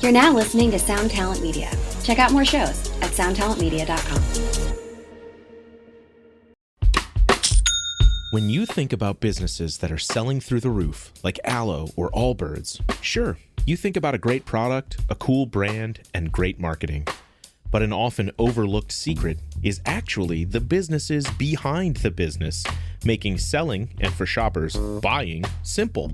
You're now listening to Sound Talent Media. Check out more shows at soundtalentmedia.com. When you think about businesses that are selling through the roof, like Aloe or Allbirds, sure, you think about a great product, a cool brand, and great marketing. But an often overlooked secret is actually the businesses behind the business, making selling, and for shoppers, buying, simple.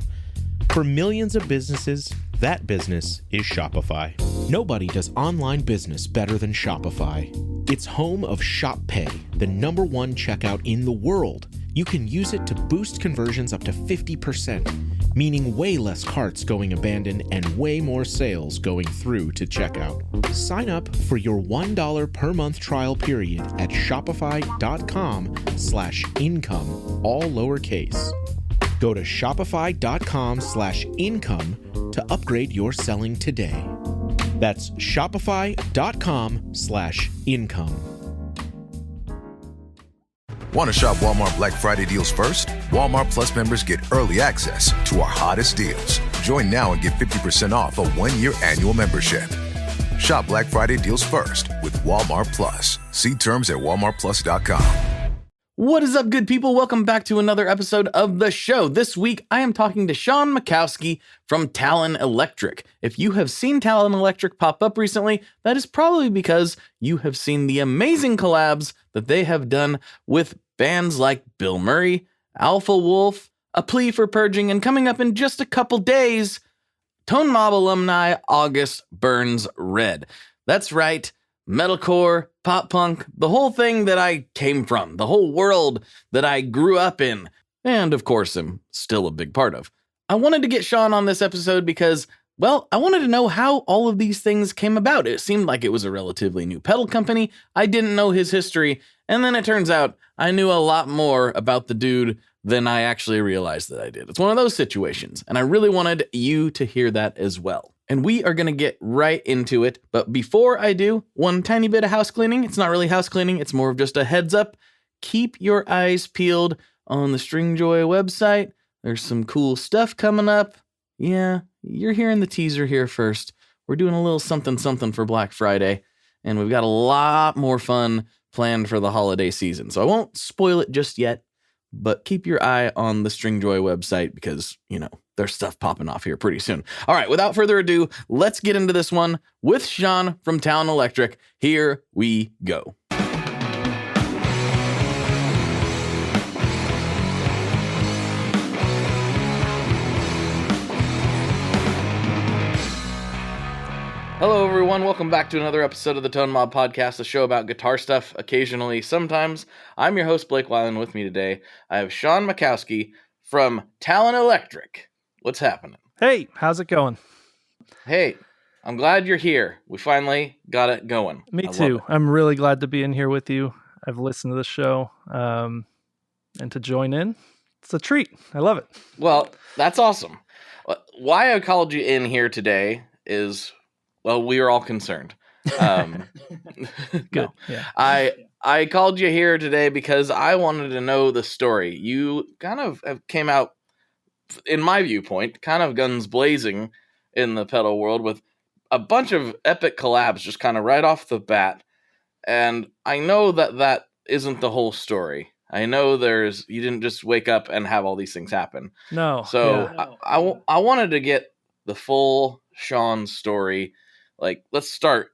For millions of businesses, that business is Shopify. Nobody does online business better than Shopify. It's home of Shop Pay, the #1 checkout in the world. You can use it to boost conversions up to 50%, meaning way less carts going abandoned and way more sales going through to checkout. Sign up for your $1 per month trial period at shopify.com/income, all lowercase. Go to shopify.com/income to upgrade your selling today. That's shopify.com/income. Want to shop Walmart Black Friday deals first? Walmart Plus members get early access to our hottest deals. Join now and get 50% off a 1-year annual membership. Shop Black Friday deals first with Walmart Plus. See terms at walmartplus.com. What is up, good people? Welcome back to another episode of the show. This week, I am talking to Sean Mackowski from Talon Electric. If you have seen Talon Electric pop up recently, that is probably because you have seen the amazing collabs that they have done with bands like Bilmuri, Alpha Wolf, A Plea For Purging, and coming up in just a couple days, Tone Mob alumni August Burns Red. That's right. Metalcore, pop punk, the whole thing that I came from, the whole world that I grew up in, and of course am still a big part of. I wanted to get Sean on this episode because, well, I wanted to know how all of these things came about. It seemed like it was a relatively new pedal company. I didn't know his history, and then it turns out I knew a lot more about the dude than I actually realized that I did. It's one of those situations, and I really wanted you to hear that as well. And we are going to get right into it. But before I do, one tiny bit of house cleaning. It's not really house cleaning. It's more of just a heads up. Keep your eyes peeled on the Stringjoy website. There's some cool stuff coming up. Yeah, you're hearing the teaser here first. We're doing a little something for Black Friday. And we've got a lot more fun planned for the holiday season. So I won't spoil it just yet. But keep your eye on the Stringjoy website because, there's stuff popping off here pretty soon. All right, without further ado, let's get into this one with Sean from Tallon Electric. Here we go. Hello, everyone. Welcome back to another episode of the Tone Mob Podcast, a show about guitar stuff, occasionally, sometimes. I'm your host, Blake Weiland. With me today, I have Sean Mackowski from Talon Electric. What's happening? Hey, how's it going? Hey, I'm glad you're here. We finally got it going. Me too. I'm really glad to be in here with you. I've listened to the show, and to join in, it's a treat. I love it. Well, that's awesome. Why I called you in here today is... well, we are all concerned. Good. No. Yeah. I called you here today because I wanted to know the story. You kind of came out, in my viewpoint, kind of guns blazing in the pedal world with a bunch of epic collabs just kind of right off the bat. And I know that isn't the whole story. I know you didn't just wake up and have all these things happen. No. So yeah. I wanted to get the full Sean story. Like, let's start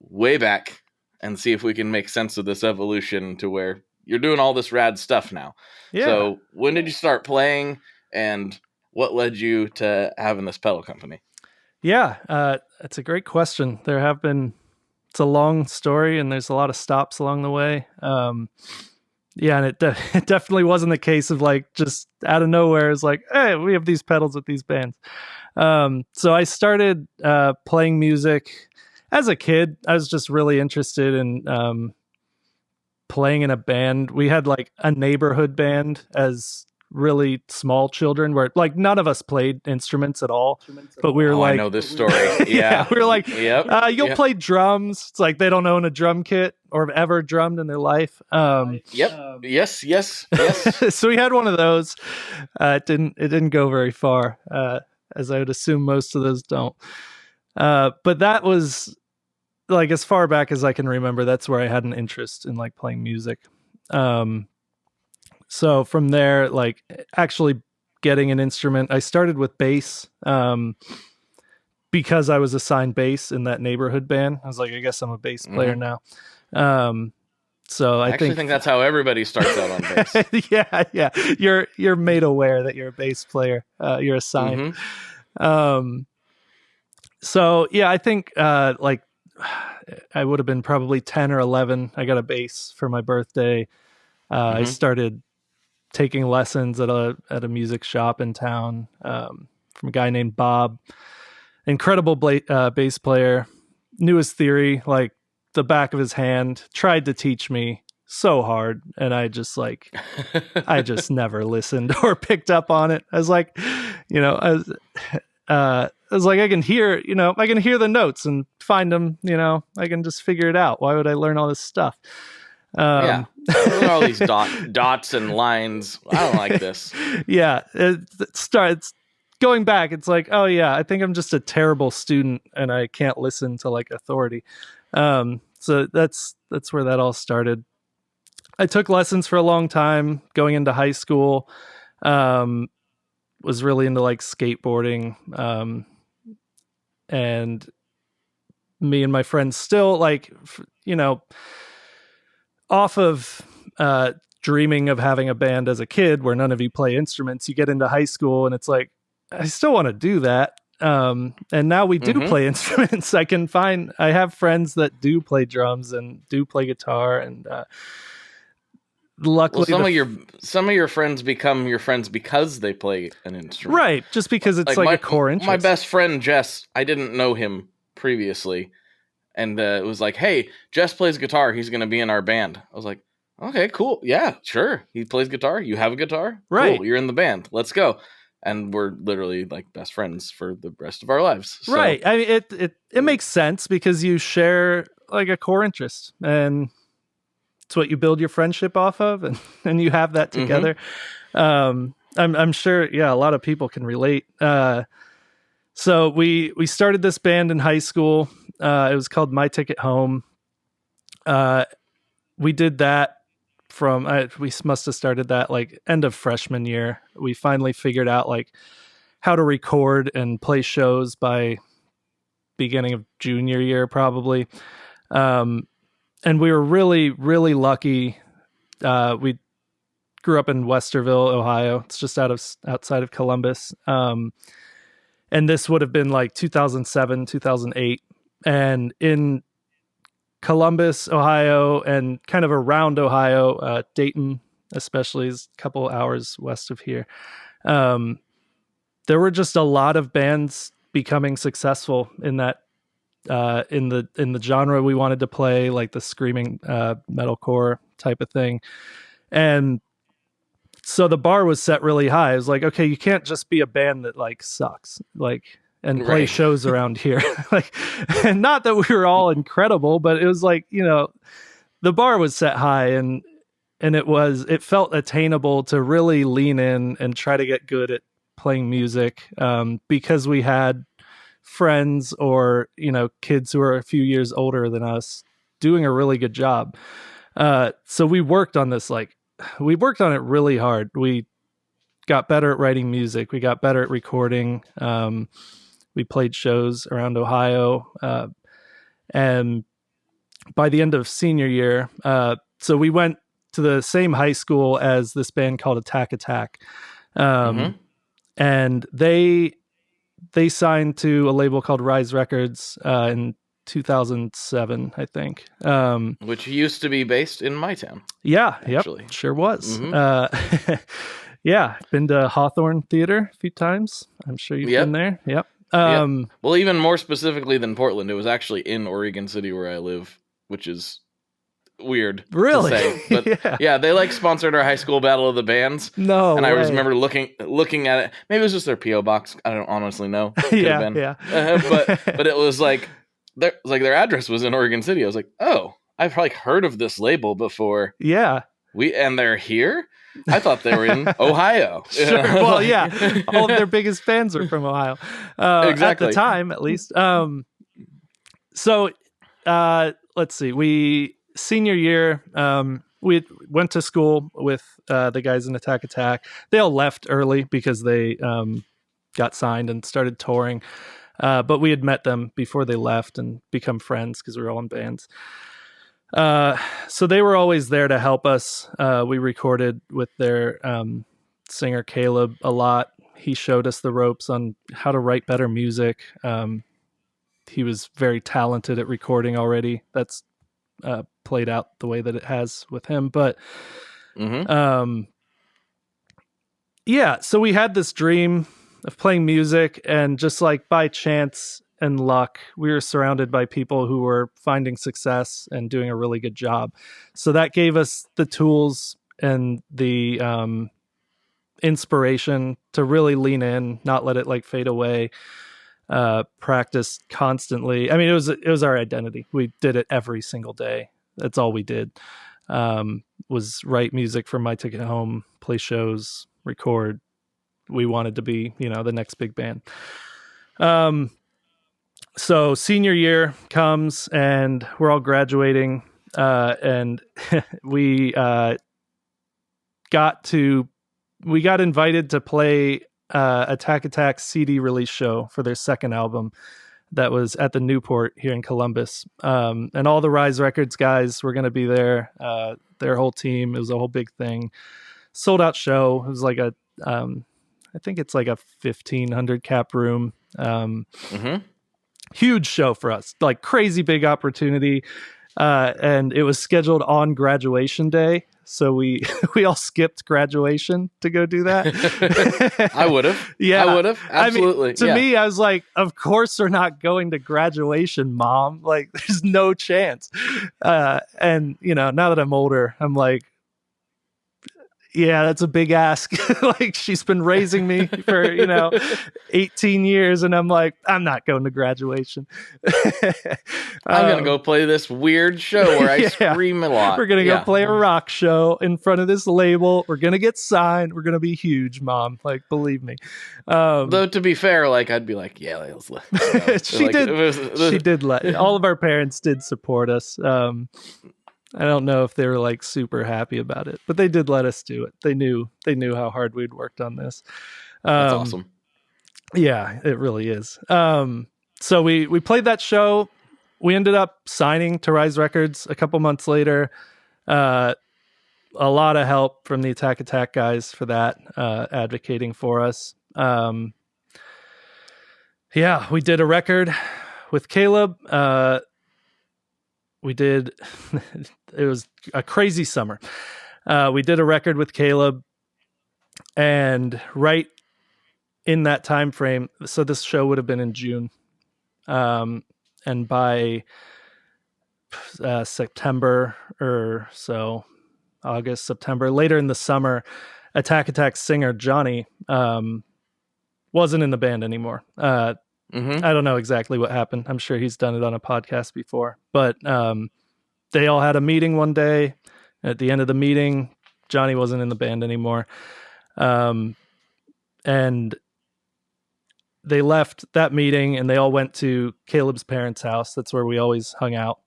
way back and see if we can make sense of this evolution to where you're doing all this rad stuff now. Yeah. So when did you start playing and what led you to having this pedal company? Yeah, it's a great question. It's a long story and there's a lot of stops along the way. Yeah, and it definitely wasn't the case of like just out of nowhere. It's like, hey, we have these pedals with these bands. So I started playing music as a kid. I was just really interested in playing in a band. We had like a neighborhood band as really small children where like none of us played instruments at all, but we were like, I know this story. Yeah, we were like, yep. You'll play drums. It's like they don't own a drum kit or have ever drummed in their life. Yes. So we had one of those. It didn't go very far, as I would assume most of those don't. But that was like as far back as I can remember. That's where I had an interest in like playing music. So from there, like actually getting an instrument, I started with bass. Because I was assigned bass in that neighborhood band. I was like, I guess I'm a bass player now. So I actually think that's how everybody starts out on bass. yeah. You're made aware that you're a bass player. You're assigned. So yeah, I think like I would have been probably 10 or 11. I got a bass for my birthday. I started taking lessons at a music shop in town from a guy named Bob. Incredible bass player, knew his theory like the back of his hand, tried to teach me so hard, and I just never listened or picked up on it. I was like, I was like, I can hear the notes and find them, I can just figure it out. Why would I learn all this stuff? All these dots and lines. I don't like this. Yeah, it starts going back. It's like, oh yeah, I think I'm just a terrible student and I can't listen to like authority. So that's where that all started. I took lessons for a long time going into high school. Was really into like skateboarding. And me and my friends still like, off of dreaming of having a band as a kid where none of you play instruments, you get into high school and it's like, I still want to do that. And now we do play instruments. I have friends that do play drums and do play guitar, and luckily some of your friends become your friends because they play an instrument. Right, just because it's like a core interest. My best friend Jess, I didn't know him previously, and it was like, hey, Jess plays guitar, he's going to be in our band. I was like, okay, cool, yeah, sure. He plays guitar, you have a guitar? Right. Cool, you're in the band, let's go. And we're literally like best friends for the rest of our lives. So. Right. I mean, it makes sense because you share like a core interest, and it's what you build your friendship off of, and you have that together. I'm sure, yeah, a lot of people can relate. So we started this band in high school. It was called My Ticket Home. We did that we must have started that like end of freshman year. We finally figured out like how to record and play shows by beginning of junior year, probably. And we were really, really lucky. We grew up in Westerville, Ohio. It's just outside of Columbus. And this would have been like 2007, 2008. And in Columbus, Ohio, and kind of around Ohio, Dayton especially is a couple hours west of here. There were just a lot of bands becoming successful in that in the genre we wanted to play, like the screaming metalcore type of thing. And so the bar was set really high. It was like, okay, you can't just be a band that like sucks, like, and play shows around here. Like, and not that we were all incredible, but it was like, the bar was set high, and it felt attainable to really lean in and try to get good at playing music, because we had friends or, kids who are a few years older than us doing a really good job. So we worked on this, we worked on it really hard. We got better at writing music. We got better at recording. We played shows around Ohio. And by the end of senior year, so we went to the same high school as this band called Attack Attack. And they signed to a label called Rise Records in 2007, I think. Which used to be based in my town. Yeah, actually. Yep, sure was. Yeah, been to Hawthorne Theater a few times. I'm sure you've been there. Yep. Well, even more specifically than Portland, it was actually in Oregon City where I live, which is weird really to say. But yeah, they sponsored our high school battle of the bands. No, and way. I remember looking at it. Maybe it was just their PO box. I don't honestly know. Yeah. But it was like their address was in Oregon City. I was like, oh, I've probably heard of this label before. Yeah. And they're here. I thought they were in Ohio. Sure. Well, yeah, all of their biggest fans are from Ohio, Exactly. at the time, at least. So let's see. Senior year, we went to school with the guys in Attack Attack. They all left early because they got signed and started touring. But we had met them before they left and become friends because we were all in bands. So they were always there to help us. We recorded with their singer Caleb a lot. He showed us the ropes on how to write better music. He was very talented at recording already. That's played out the way that it has with him. But yeah, so we had this dream of playing music, and just like by chance and luck, we were surrounded by people who were finding success and doing a really good job. So that gave us the tools and the inspiration to really lean in, not let it like fade away. Practice constantly. I mean, it was our identity. We did it every single day. That's all we did. Was write music for My Ticket Home, play shows, record. We wanted to be, the next big band. So senior year comes and we're all graduating, and we got invited to play Attack Attack's CD release show for their second album that was at the Newport here in Columbus. And all the Rise Records guys were going to be there, their whole team. It was a whole big thing. Sold out show. It was like I think it's like a 1,500 cap room. Huge show for us, like crazy big opportunity. And it was scheduled on graduation day. So we all skipped graduation to go do that. I would have. Yeah. I would have. Absolutely. I mean, to me, I was like, of course we're not going to graduation, Mom. Like, there's no chance. And, now that I'm older, I'm like, yeah, that's a big ask. Like, she's been raising me for, 18 years. And I'm like, I'm not going to graduation. I'm going to go play this weird show where I scream a lot. We're going to go play a rock show in front of this label. We're going to get signed. We're going to be huge, Mom. Like, believe me. Though, to be fair, like, I'd be like, yeah, let's she did let all of our parents did support us. I don't know if they were like super happy about it, but they did let us do it. They knew how hard we'd worked on this. That's awesome. Yeah, it really is. So we played that show. We ended up signing to Rise Records a couple months later. A lot of help from the Attack Attack guys for that, advocating for us. Yeah, we did a record with Caleb. We did, it was a crazy summer. We did a record with Caleb, and right in that time frame, so this show would have been in June. And by September or so, August, September, later in the summer, Attack Attack singer Johnny wasn't in the band anymore. I don't know exactly what happened. I'm sure he's done it on a podcast before, but they all had a meeting one day. At the end of the meeting, Johnny wasn't in the band anymore. And they left that meeting and they all went to Caleb's parents' house. That's where we always hung out.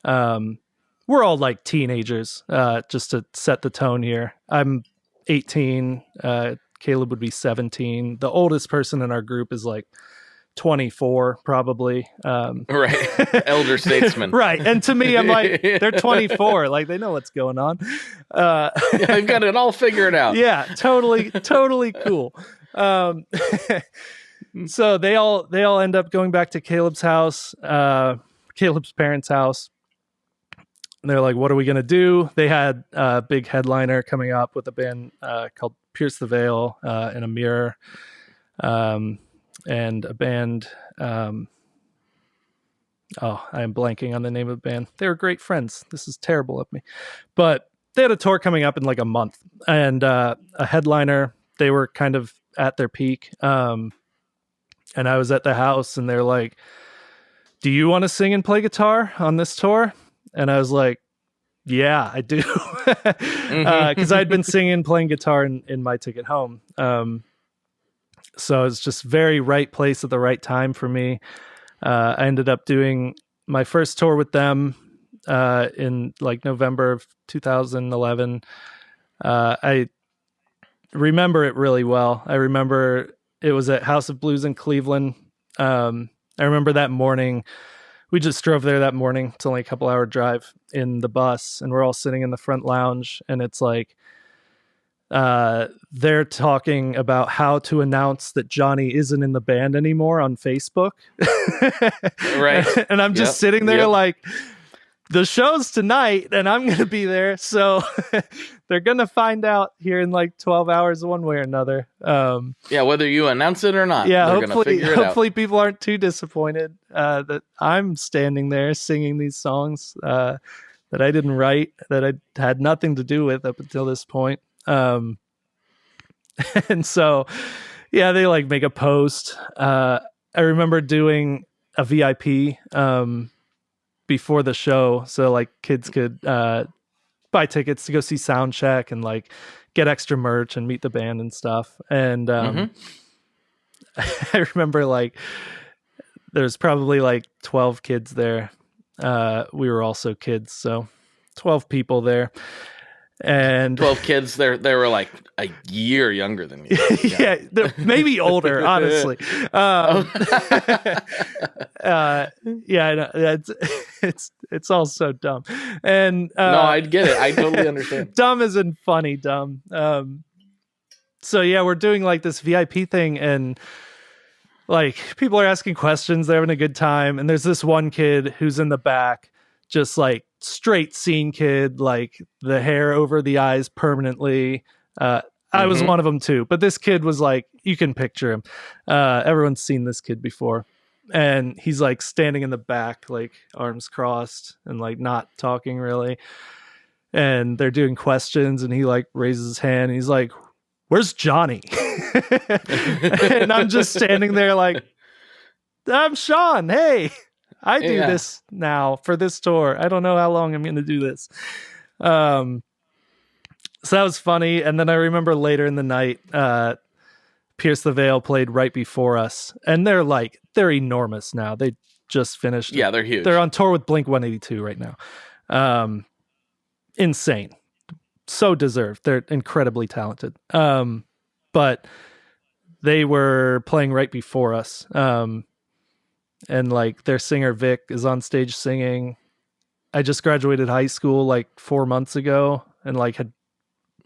We're all like teenagers, just to set the tone here. I'm 18. Caleb would be 17. The oldest person in our group is like 24 probably. Right. Elder statesman. Right. And to me, I'm like, they're 24. Like, they know what's going on. They've got it all figured out. Yeah, totally cool. So they all end up going back to Caleb's house, Caleb's parents' house. And they're like, what are we going to do? They had a big headliner coming up with a band called Pierce the Veil in a Mirror. And a band, I am blanking on the name of the band. They were great friends. This is terrible of me. But they had a tour coming up in like a month. And a headliner, they were kind of at their peak. And I was at the house and they're like, do you want to sing and play guitar on this tour? And I was like, yeah, I do. because I'd been singing, playing guitar in my ticket home. So it's just very right place at the right time for me. I ended up doing my first tour with them in like November of 2011. I remember it really well. I remember it was at House of Blues in Cleveland. I remember that morning, we just drove there that morning. It's only a couple hour drive in the bus, and we're all sitting in the front lounge, and it's like they're talking about how to announce that Johnny isn't in the band anymore on Facebook. Right. And I'm just sitting there like, the show's tonight and I'm going to be there. So they're going to find out here in like 12 hours one way or another. Whether you announce it or not. Yeah, they're going to figure it out. Hopefully people aren't too disappointed that I'm standing there singing these songs that I didn't write, that I had nothing to do with up until this point. And so, yeah, they like make a post. I remember doing a VIP before the show, so like kids could buy tickets to go see sound check and like get extra merch and meet the band and stuff. And I remember like there's probably like 12 kids there. We were also kids, so 12 people there. And 12 kids, they were like a year younger than me. Yeah, maybe older, honestly. It's all so dumb. And no, I get it. I totally understand. Dumb as in funny dumb. So yeah, we're doing like this VIP thing, and like people are asking questions, they're having a good time, and there's this one kid who's in the back, just like straight scene kid, like the hair over the eyes permanently. I was one of them too, but this kid was like, you can picture him. Everyone's seen this kid before, and he's like standing in the back, like arms crossed and like not talking really. And they're doing questions, and he like raises his hand and he's like, "Where's Johnny?" And I'm just standing there like, "I'm Sean. Hey, I do this now for this tour. I don't know how long I'm going to do this." So that was funny. And then I remember later in the night, Pierce the Veil played right before us, and they're enormous now. They just finished. Yeah, they're huge. They're on tour with Blink-182 right now. Insane. So deserved. They're incredibly talented. But they were playing right before us. And like their singer Vic is on stage singing. I just graduated high school like 4 months ago, and like had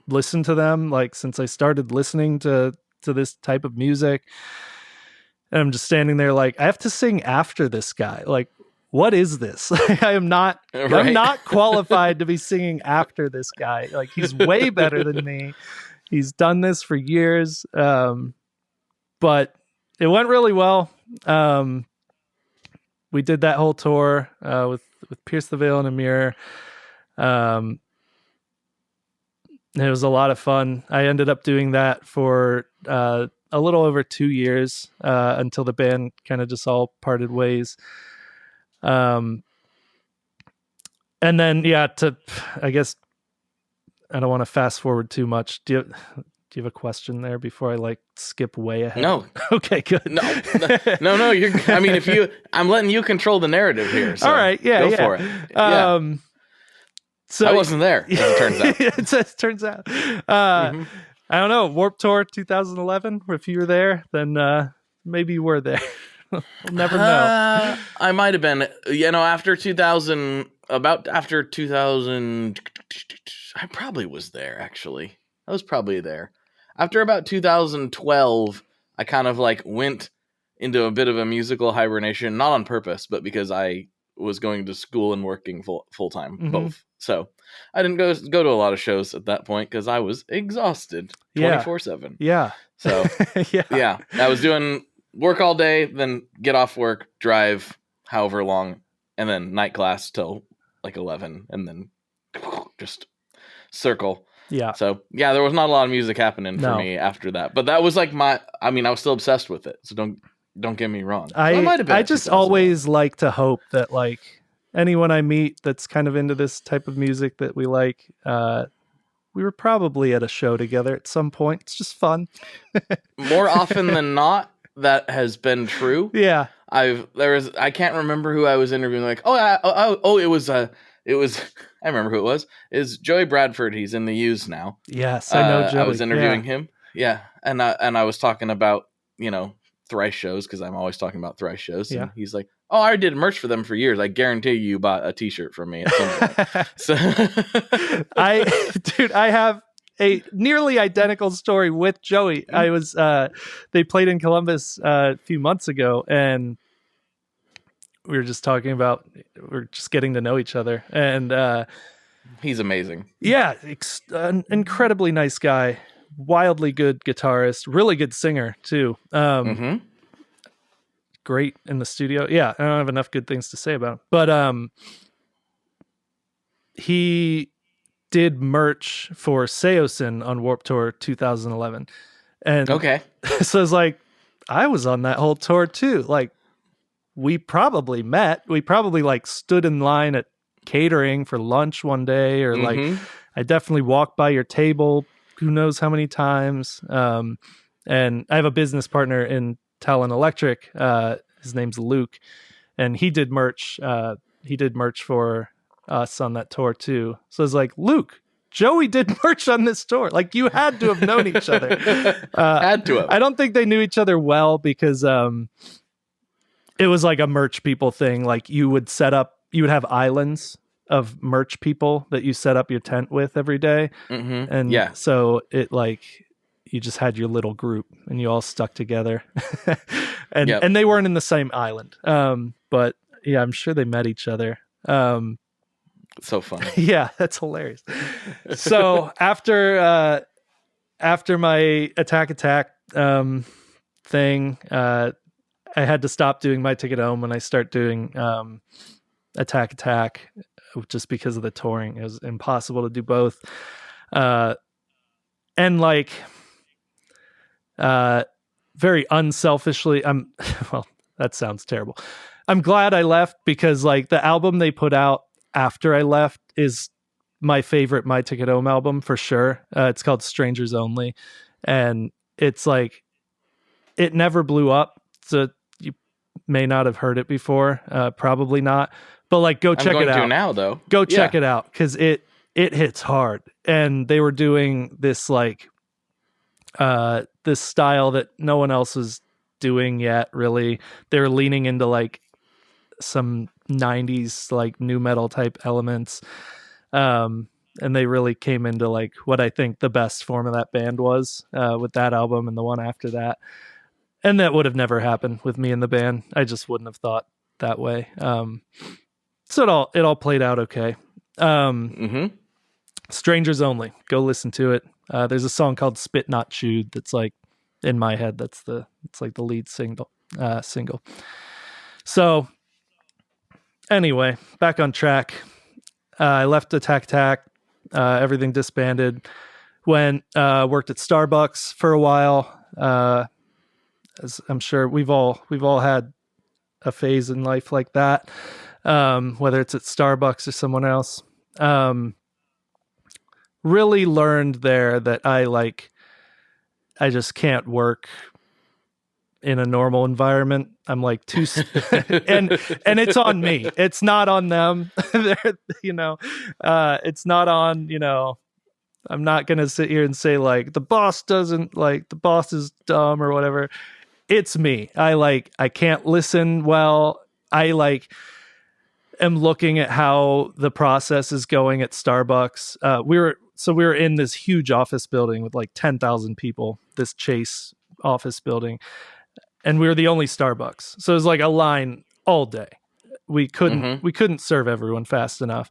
listened to them like since I started listening to this type of music. And I'm just standing there like, I have to sing after this guy. Like, what is this? I'm not qualified to be singing after this guy. Like, he's way better than me. He's done this for years. But it went really well. We did that whole tour with Pierce the Veil and Amir. It was a lot of fun. I ended up doing that for a little over 2 years until the band kind of just all parted ways. And then, I guess I don't want to fast forward too much. Do you have a question there before I like skip way ahead? No. Okay, good. No. I'm letting you control the narrative here. So all right. Yeah. Go for it. So I wasn't there, as it turns out. It turns out. I don't know. Warped Tour 2011. If you were there, then maybe you were there. We'll never know. I might have been. After 2000, I probably was there, actually. I was probably there. After about 2012, I kind of like went into a bit of a musical hibernation, not on purpose, but because I was going to school and working full time, both. So I didn't go to a lot of shows at that point because I was exhausted 24/7. Yeah. So I was doing work all day, then get off work, drive however long, and then night class till like 11, and then just circle. Yeah. So there was not a lot of music happening for me after that, but that was like I was still obsessed with it. So don't get me wrong. I just always like to hope that like anyone I meet that's kind of into this type of music that we like, we were probably at a show together at some point. It's just fun. More often than not, that has been true. Yeah. I can't remember who I was interviewing. Like, it was I remember who it was. Is Joey Bradford? He's in the U's now. Yes, I know Joey. I was interviewing him. Yeah, and I was talking about thrice shows because I'm always talking about thrice shows. And he's like, "Oh, I did merch for them for years. I guarantee you bought a T-shirt from me at some point." So, I have a nearly identical story with Joey. I was they played in Columbus a few months ago, and we were just talking about we're just getting to know each other, and he's amazing. Yeah, an incredibly nice guy, wildly good guitarist, really good singer too. Great in the studio. Yeah, I don't have enough good things to say about him, but he did merch for Seosin on Warped Tour 2011, and so it's like I was on that whole tour too. Like, we probably met. We probably like stood in line at catering for lunch one day, or like I definitely walked by your table who knows how many times. And I have a business partner in Talon Electric. His name's Luke, and he did merch. He did merch for us on that tour too. So it's like, Luke, Joey did merch on this tour. Like, you had to have known each other. Had to have. I don't think they knew each other well because it was like a merch people thing. Like, you would have islands of merch people that you set up your tent with every day. And so it like, you just had your little group and you all stuck together. and they weren't in the same island. But yeah, I'm sure they met each other. So funny. Yeah, that's hilarious. So after my attack thing, I had to stop doing My Ticket Home and I start doing attack just because of the touring. It was impossible to do both. And like very unselfishly, well, that sounds terrible. I'm glad I left because like the album they put out after I left is my favorite My Ticket Home album for sure. It's called Strangers Only, and it's like, it never blew up, so you may not have heard it before, probably not, but like go check it out now though. Go check it out because it hits hard. And they were doing this like this style that no one else was doing yet, really. They were leaning into like some 90s like nu metal type elements, and they really came into like what I think the best form of that band was, with that album and the one after that. And that would have never happened with me in the band. I just wouldn't have thought that way. So it all played out okay. Strangers Only, go listen to it. There's a song called Spit Not Chewed that's like in my head. It's like the lead single. So anyway, back on track. I left Attack. Everything disbanded. Worked at Starbucks for a while. As I'm sure we've all had a phase in life like that. Whether it's at Starbucks or someone else. Really learned there that I just can't work in a normal environment. I'm like too, and it's on me. It's not on them. It's not on, I'm not going to sit here and say like the boss is dumb or whatever. It's me. I can't listen well. I am looking at how the process is going at Starbucks. We were in this huge office building with like 10,000 people, this Chase office building, and we were the only Starbucks. So it was like a line all day. We couldn't serve everyone fast enough.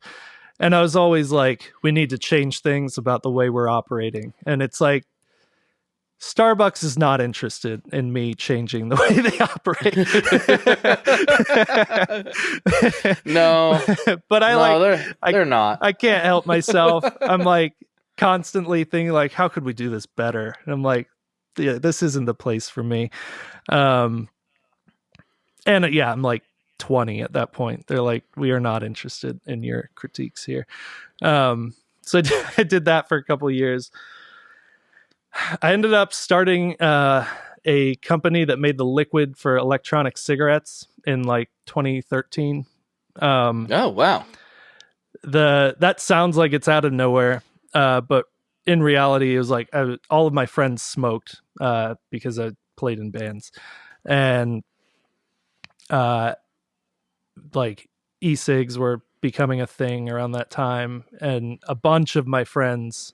And I was always like, we need to change things about the way we're operating. And it's like, Starbucks is not interested in me changing the way they operate. No, but they're not. I can't help myself. I'm like constantly thinking like, how could we do this better? And I'm like, yeah, this isn't the place for me. I'm like 20 at that point. They're like, we are not interested in your critiques here. So I did that for a couple of years. I ended up starting a company that made the liquid for electronic cigarettes in like 2013. Oh, wow. That sounds like it's out of nowhere, but in reality, it was like all of my friends smoked because I played in bands, and like e-cigs were becoming a thing around that time, and a bunch of my friends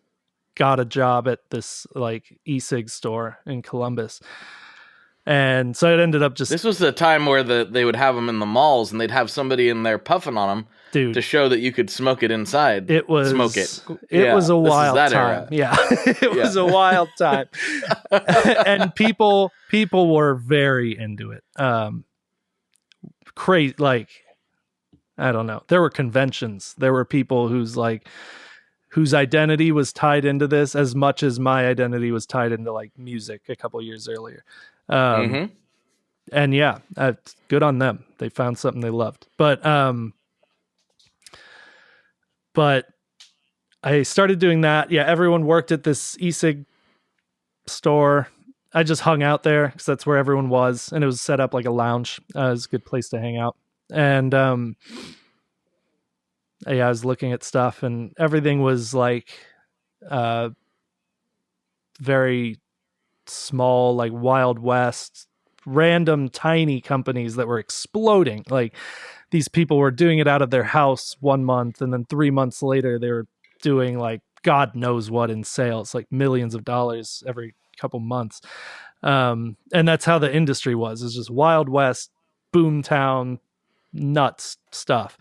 got a job at this like e-cig store in Columbus. And so it ended up just... This was the time where they would have them in the malls, and they'd have somebody in there puffing on them, dude, to show that you could smoke it inside. It was... Smoke it. It was a wild time. Era. Yeah. It was a wild time. And people were very into it. Crazy, like, I don't know. There were conventions. There were people whose identity was tied into this as much as my identity was tied into like music a couple years earlier. And yeah, good on them. They found something they loved. But I started doing that. Yeah, everyone worked at this e-cig store. I just hung out there because that's where everyone was, and it was set up like a lounge. It was a good place to hang out. And yeah, I was looking at stuff, and everything was like very small, like Wild West, random tiny companies that were exploding. Like these people were doing it out of their house 1 month, and then 3 months later they were doing like God knows what in sales, like millions of dollars every couple months. And that's how the industry was. It's just Wild West, boomtown, nuts stuff.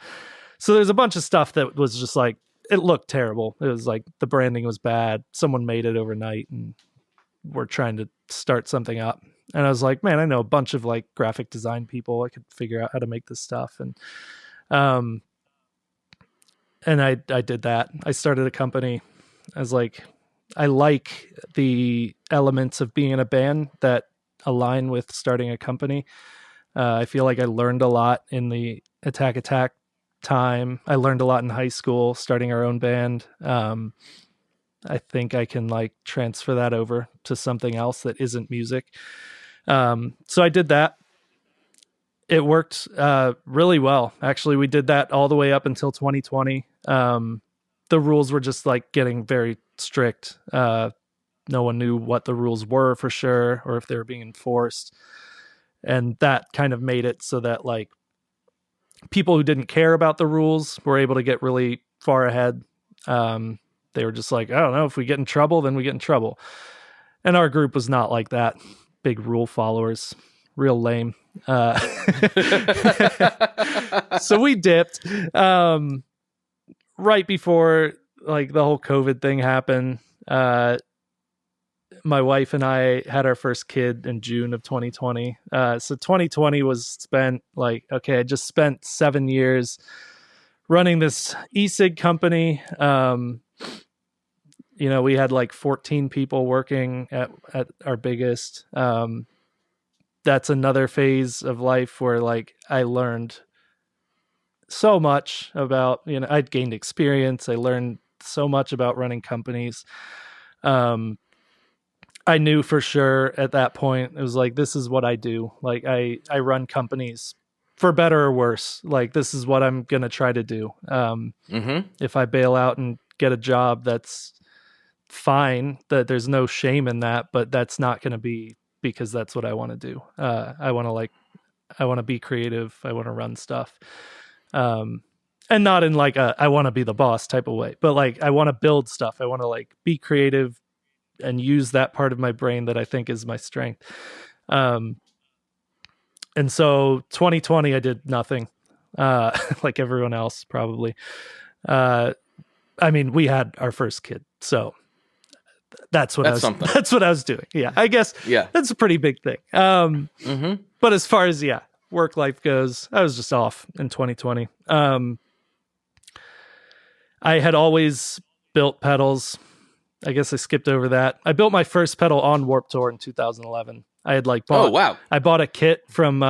So there's a bunch of stuff that was just like, it looked terrible. It was like the branding was bad. Someone made it overnight, and we're trying to start something up. And I was like, man, I know a bunch of like graphic design people. I could figure out how to make this stuff. And I did that. I started a company. I was like, I like the elements of being in a band that align with starting a company. I feel like I learned a lot in the Attack time. I learned a lot in high school starting our own band. I think I can like transfer that over to something else that isn't music. So I did that. It worked really well. Actually, we did that all the way up until 2020. The rules were just like getting very strict. No one knew what the rules were for sure, or if they were being enforced. And that kind of made it so that like people who didn't care about the rules were able to get really far ahead. They were just like, I don't know, if we get in trouble, then we get in trouble. And our group was not like that. Big rule followers, real lame. So we dipped right before like the whole COVID thing happened. My wife and I had our first kid in June of 2020. So 2020 was spent like, okay, I just spent 7 years running this e-cig company. You know, we had like 14 people working at our biggest. That's another phase of life where like I learned so much about, you know, I'd gained experience. I learned so much about running companies. I knew for sure at that point, it was like, this is what I do. Like I run companies for better or worse. Like this is what I'm going to try to do. If I bail out and get a job, that's fine. That there's no shame in that, but that's not going to be because that's what I want to do. I want to be creative. I want to run stuff. And not in like I want to be the boss type of way, but like I want to build stuff. I want to like be creative and use that part of my brain that I think is my strength. And so 2020, I did nothing, like everyone else probably. I mean, we had our first kid, so that's what I was doing. Yeah, I guess that's a pretty big thing. But as far as work life goes, I was just off in 2020. I had always built pedals. I guess I skipped over that. I built my first pedal on Warped Tour in 2011. I had like bought. Oh wow! I bought a kit from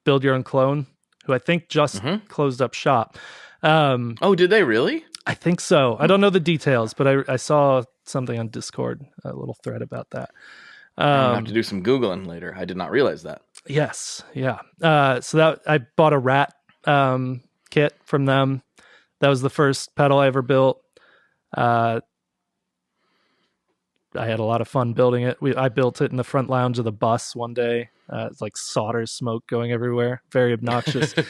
Build Your Own Clone, who I think just closed up shop. Oh, did they really? I think so. I don't know the details, but I saw something on Discord, a little thread about that. I'm going to have to do some Googling later. I did not realize that. Yes. Yeah. So that I bought a rat kit from them. That was the first pedal I ever built. I had a lot of fun building it. I built it in the front lounge of the bus one day. It's like solder smoke going everywhere. Very obnoxious. They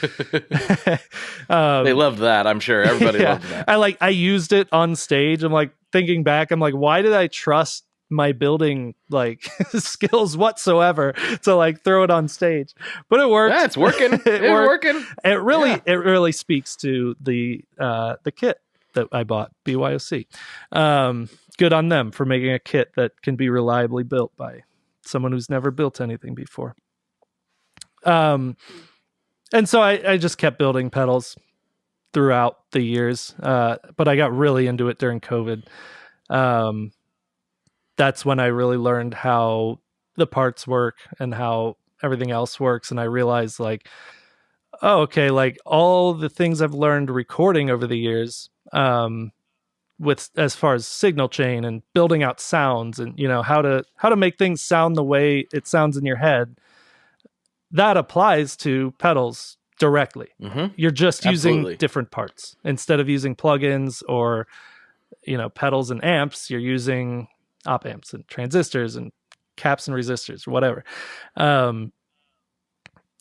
loved that. I'm sure everybody loved that. I used it on stage. I'm like thinking back. I'm like, why did I trust my building like skills whatsoever to like throw it on stage? But it worked. Yeah, it's working. It's working. It really speaks to the kit that I bought, BYOC. Good on them for making a kit that can be reliably built by someone who's never built anything before. And so I just kept building pedals throughout the years. But I got really into it during COVID. That's when I really learned how the parts work and how everything else works. And I realized like, oh, okay, like all the things I've learned recording over the years, with as far as signal chain and building out sounds and, you know, how to make things sound the way it sounds in your head, that applies to pedals directly. You're just using different parts instead of using plugins or, you know, pedals and amps. You're using op amps and transistors and caps and resistors or whatever.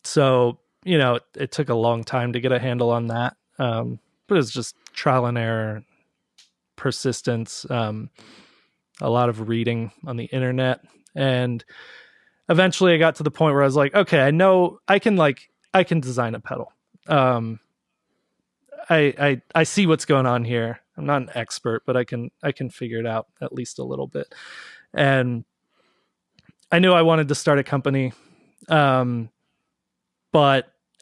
So, you know, it took a long time to get a handle on that. But it's just trial and error, persistence, a lot of reading on the internet. And eventually I got to the point where I was like, okay, I know I can design a pedal. I see what's going on here. I'm not an expert, but I can figure it out at least a little bit. And I knew I wanted to start a company. But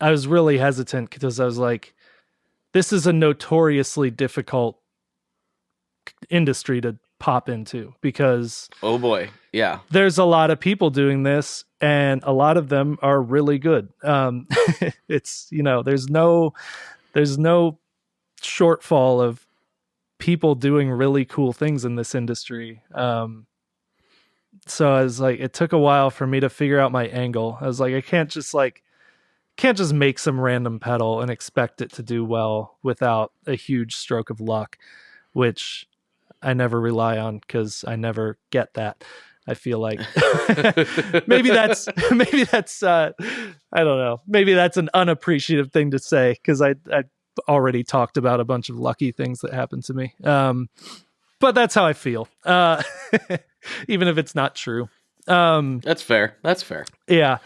I was really hesitant because I was like, this is a notoriously difficult industry to pop into because oh boy, yeah, there's a lot of people doing this and a lot of them are really good. It's, you know, there's no shortfall of people doing really cool things in this industry. So I was like, it took a while for me to figure out my angle. I was like, I can't just make some random pedal and expect it to do well without a huge stroke of luck, which I never rely on because I never get that. I feel like maybe that's I don't know. Maybe that's an unappreciative thing to say because I already talked about a bunch of lucky things that happened to me. But that's how I feel. Even if it's not true. That's fair. Yeah.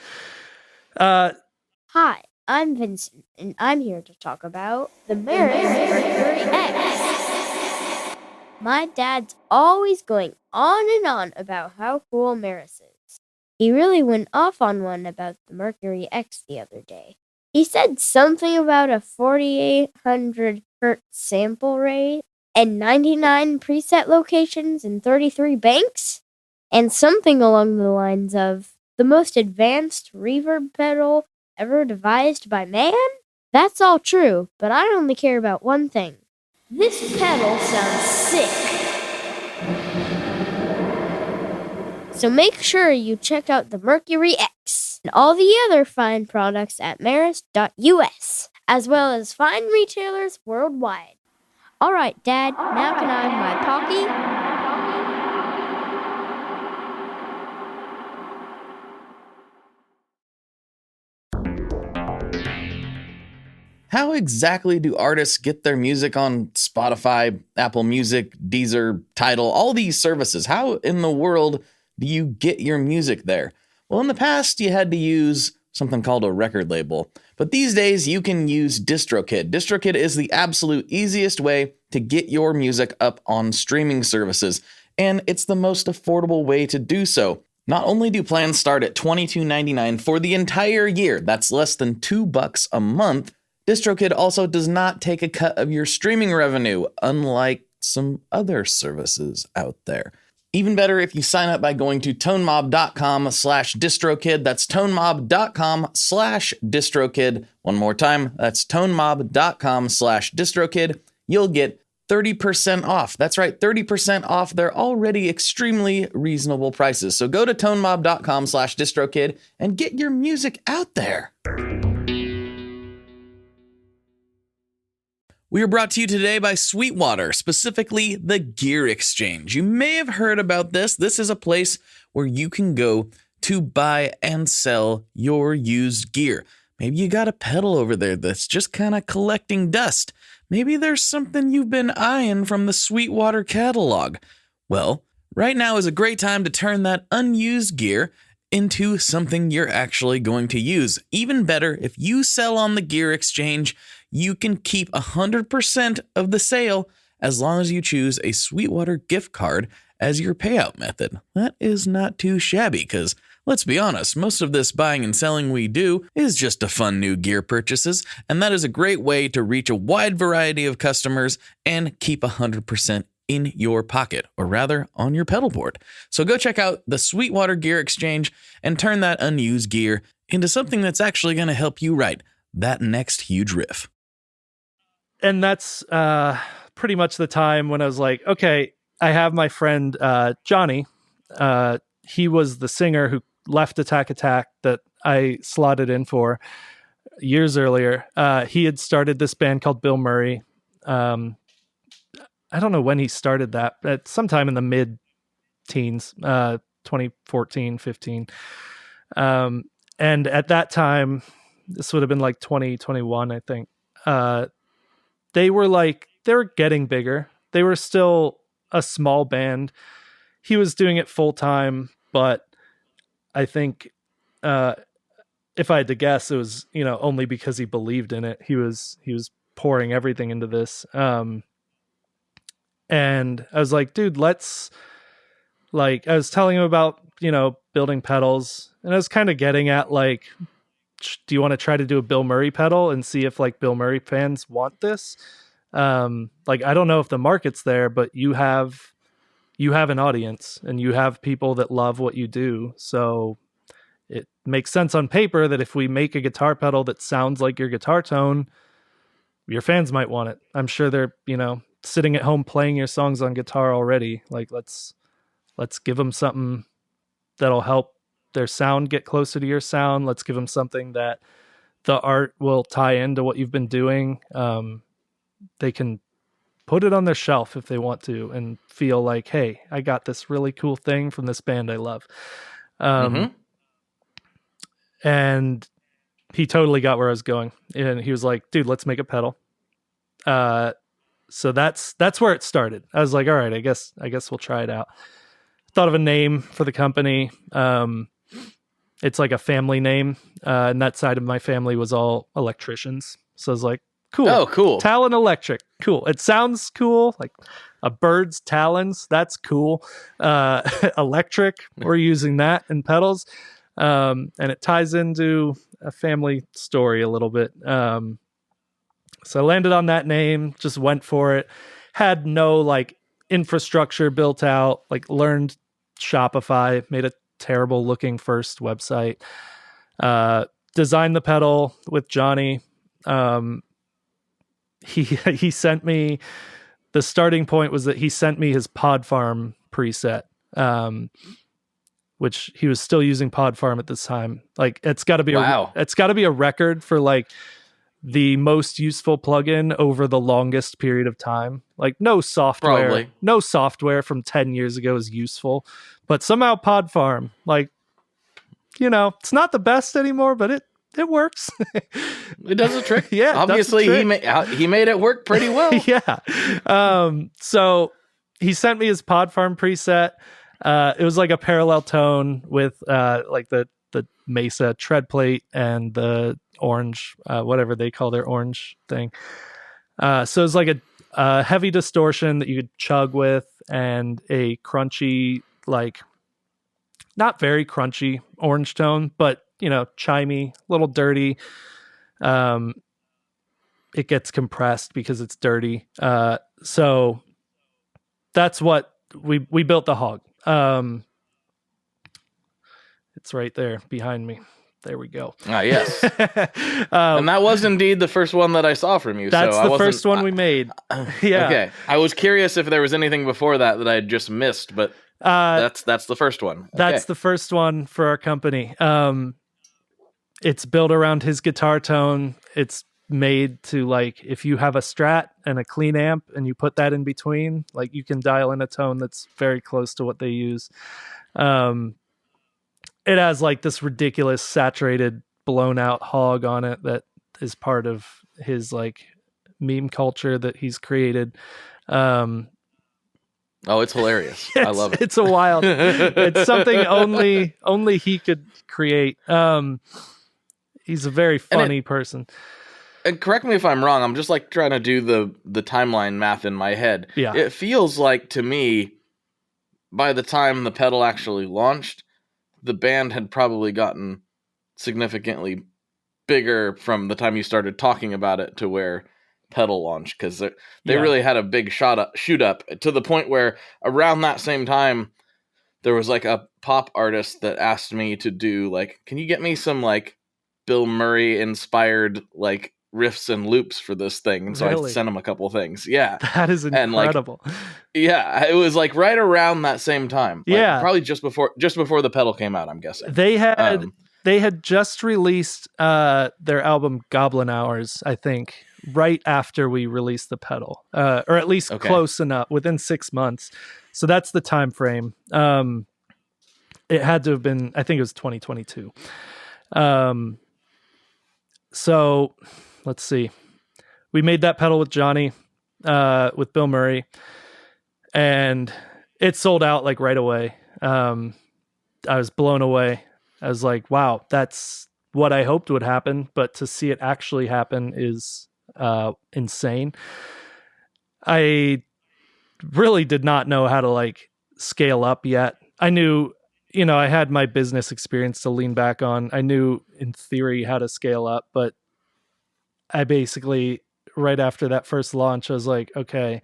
Hi, I'm Vincent, and I'm here to talk about the Maris Mercury X. My dad's always going on and on about how cool Maris is. He really went off on one about the Mercury X the other day. He said something about a 4800 hertz sample rate and 99 preset locations and 33 banks, and something along the lines of the most advanced reverb pedal ever devised by man? That's all true, but I only care about one thing. This pedal sounds sick. So make sure you check out the Mercury X and all the other fine products at maris.us, as well as fine retailers worldwide. All right, Dad, now can I have my Pocky? How exactly do artists get their music on Spotify, Apple Music, Deezer, Tidal, all these services? How in the world do you get your music there? Well, in the past, you had to use something called a record label. But these days, you can use DistroKid. DistroKid is the absolute easiest way to get your music up on streaming services. And it's the most affordable way to do so. Not only do plans start at $22.99 for the entire year, that's less than $2 a month, DistroKid also does not take a cut of your streaming revenue, unlike some other services out there. Even better if you sign up by going to tonemob.com/distrokid. That's tonemob.com/distrokid. One more time, that's tonemob.com/distrokid. You'll get 30% off. That's right, 30% off their already extremely reasonable prices. So go to tonemob.com/distrokid and get your music out there. We are brought to you today by Sweetwater, specifically the Gear Exchange. You may have heard about this. This is a place where you can go to buy and sell your used gear. Maybe you got a pedal over there that's just kind of collecting dust. Maybe there's something you've been eyeing from the Sweetwater catalog. Well, right now is a great time to turn that unused gear into something you're actually going to use. Even better, if you sell on the Gear Exchange, you can keep 100% of the sale as long as you choose a Sweetwater gift card as your payout method. That is not too shabby because, let's be honest, most of this buying and selling we do is just to fund new gear purchases, and that is a great way to reach a wide variety of customers and keep 100% in your pocket, or rather on your pedal board. So go check out the Sweetwater Gear Exchange and turn that unused gear into something that's actually going to help you write that next huge riff. And that's pretty much the time when I was like, okay, I have my friend Johnny. He was the singer who left Attack that I slotted in for years earlier. He had started this band called Bilmuri. I don't know when he started that, but sometime in the mid-teens, 2014, 15. And at that time, this would have been like 2021, I think. They were getting bigger. They were still a small band. He was doing it full time, but I think if I had to guess, it was, only because he believed in it. He was pouring everything into this. And I was like, dude, I was telling him about, building pedals, and I was kind of getting at do you want to try to do a Bill Murray pedal and see if Bill Murray fans want this? I don't know if the market's there, but you have an audience and you have people that love what you do. So it makes sense on paper that if we make a guitar pedal that sounds like your guitar tone, your fans might want it. I'm sure they're, sitting at home playing your songs on guitar already. Let's give them something that'll help their sound get closer to your sound. Let's give them something that the art will tie into what you've been doing. They can put it on their shelf if they want to and feel like, hey, I got this really cool thing from this band I love. And he totally got where I was going. And he was like, dude, let's make a pedal. So that's where it started. I was like, all right, I guess we'll try it out. Thought of a name for the company. It's like a family name, and that side of my family was all electricians. So I was like, cool. Oh, cool. Talon Electric. Cool. It sounds cool. Like a bird's talons. That's cool. Electric. We're using that in pedals. And it ties into a family story a little bit. So I landed on that name, just went for it. Had no infrastructure built out, learned Shopify, made a terrible looking first website, designed the pedal with Johnny. He sent me, the starting point was that he sent me his Pod Farm preset, which he was still using Pod Farm at this time. It's got to be it's got to be a record for the most useful plugin over the longest period of time. No software from 10 years ago is useful, but somehow Pod Farm, it's not the best anymore, but it works. It does a trick. Yeah. Obviously he made it work pretty well. Yeah. So he sent me his Pod Farm preset. It was a parallel tone with the Mesa tread plate and the orange, whatever they call their orange thing. So it's a heavy distortion that you could chug with, and a crunchy, not very crunchy orange tone, but chimey, a little dirty. It gets compressed because it's dirty. So that's what we built the Hog. It's right there behind me. There we go. Ah, yes. And that was indeed the first one that I saw from you. That's so the first one we made. Yeah. Okay. I was curious if there was anything before that I had just missed, but that's the first one. That's the first one for our company. It's built around his guitar tone. It's made to, like, if you have a Strat and a clean amp and you put that in between, like, you can dial in a tone that's very close to what they use. It has like this ridiculous saturated blown out hog on it that is part of his like meme culture that he's created. Oh, it's hilarious. I love it. It's a wild, it's something only he could create. He's a very funny person. And correct me if I'm wrong, I'm just like trying to do the timeline math in my head. Yeah. It feels like to me, by the time the pedal actually launched, the band had probably gotten significantly bigger from the time you started talking about it to where pedal launched, because they really had a big shoot up to the point where around that same time there was like a pop artist that asked me to do like, can you get me some like Bilmuri inspired like riffs and loops for this thing? And so I sent him a couple things. Yeah, that is incredible. And yeah, it was like right around that same time. Like, probably just before the pedal came out, I'm guessing. They had just released their album Goblin Hours, I think, right after we released the pedal, or at least close enough, within 6 months. So that's the time frame. It had to have been, I think it was 2022. So let's see. We made that pedal with Johnny, with Bilmuri, and it sold out like right away. I was blown away. I was like, wow, that's what I hoped would happen, but to see it actually happen is insane. I really did not know how to like scale up yet. I knew, I had my business experience to lean back on. I knew in theory how to scale up, but I basically, right after that first launch, I was like, okay,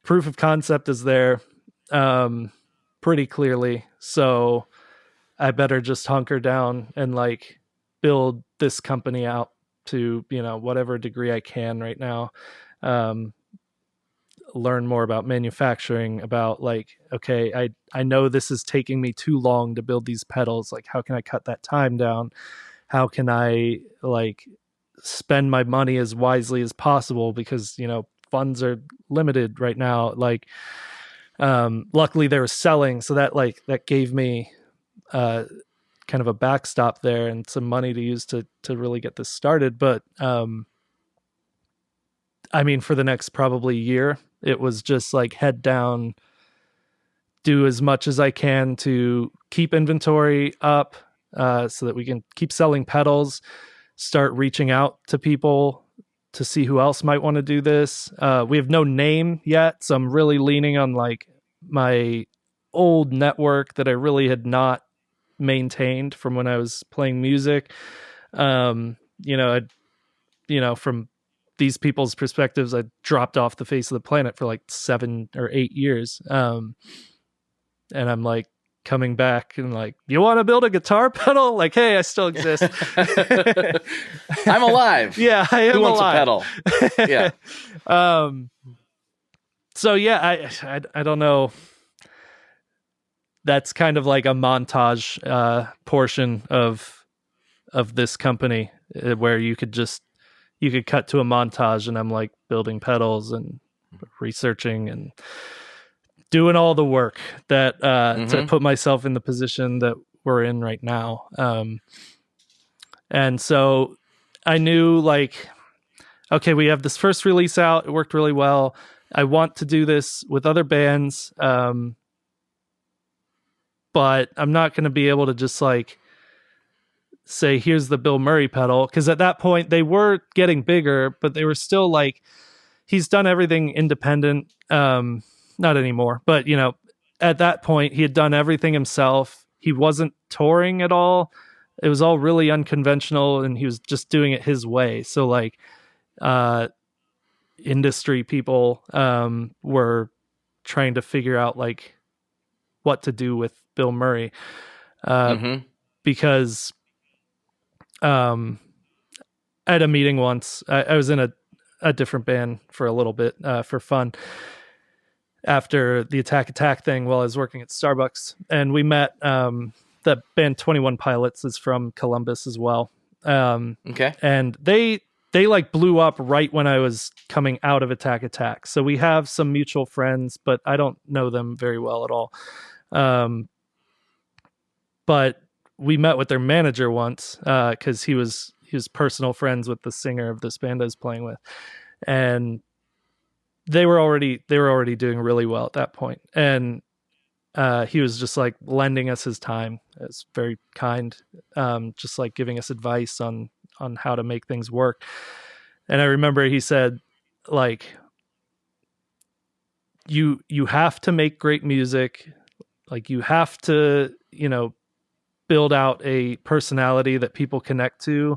proof of concept is there pretty clearly. So I better just hunker down and like build this company out to, whatever degree I can right now. Learn more about manufacturing, about like, okay, I know this is taking me too long to build these pedals. Like, how can I cut that time down? How can I like spend my money as wisely as possible? Because, funds are limited right now. Like, luckily they were selling. So that gave me kind of a backstop there and some money to use to really get this started. But, I mean, for the next probably year, it was just like head down, do as much as I can to keep inventory up, so that we can keep selling pedals, start reaching out to people to see who else might want to do this. We have no name yet, so I'm really leaning on like my old network that I really had not maintained from when I was playing music. From these people's perspectives, I dropped off the face of the planet for like 7 or 8 years. And I'm like coming back and like, you want to build a guitar pedal? Like, hey, I still exist. I'm alive. Yeah, I am Who wants alive. a pedal? Yeah. So yeah, I don't know. That's kind of like a montage portion of this company, where you could cut to a montage and I'm like building pedals and researching and doing all the work that to put myself in the position that we're in right now. And so I knew like, okay, we have this first release out. It worked really well. I want to do this with other bands. But I'm not going to be able to just like say, here's the Bilmuri pedal. Because at that point they were getting bigger, but they were still like, he's done everything independent. Not anymore, but at that point he had done everything himself. He wasn't touring at all. It was all really unconventional and he was just doing it his way. So like, industry people were trying to figure out like what to do with Bilmuri, because at a meeting once, I was in a different band for a little bit for fun after the Attack thing while I was working at Starbucks, and we met the band 21 Pilots is from Columbus as well. Okay. And they like blew up right when I was coming out of Attack. So we have some mutual friends, but I don't know them very well at all. But we met with their manager once because he was personal friends with the singer of this band I was playing with, and they were already doing really well at that point. And he was just like lending us his time. It's very kind, just like giving us advice on how to make things work. And I remember he said, like, you have to make great music. Like, you have to, build out a personality that people connect to.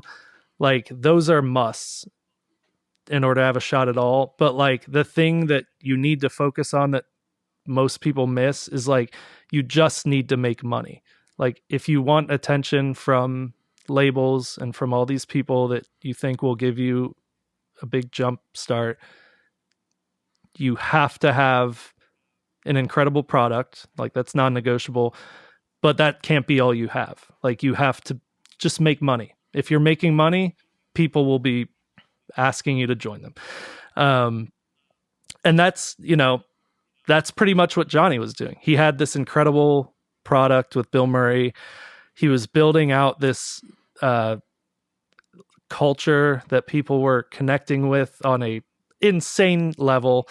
Like, those are musts in order to have a shot at all. But like, the thing that you need to focus on that most people miss is like, you just need to make money. Like, if you want attention from labels and from all these people that you think will give you a big jump start, you have to have an incredible product. Like, that's non-negotiable, but that can't be all you have. Like, you have to just make money. If you're making money, people will be asking you to join them. And that's pretty much what Johnny was doing. He had this incredible product with Bilmuri. He was building out this culture that people were connecting with on a insane level.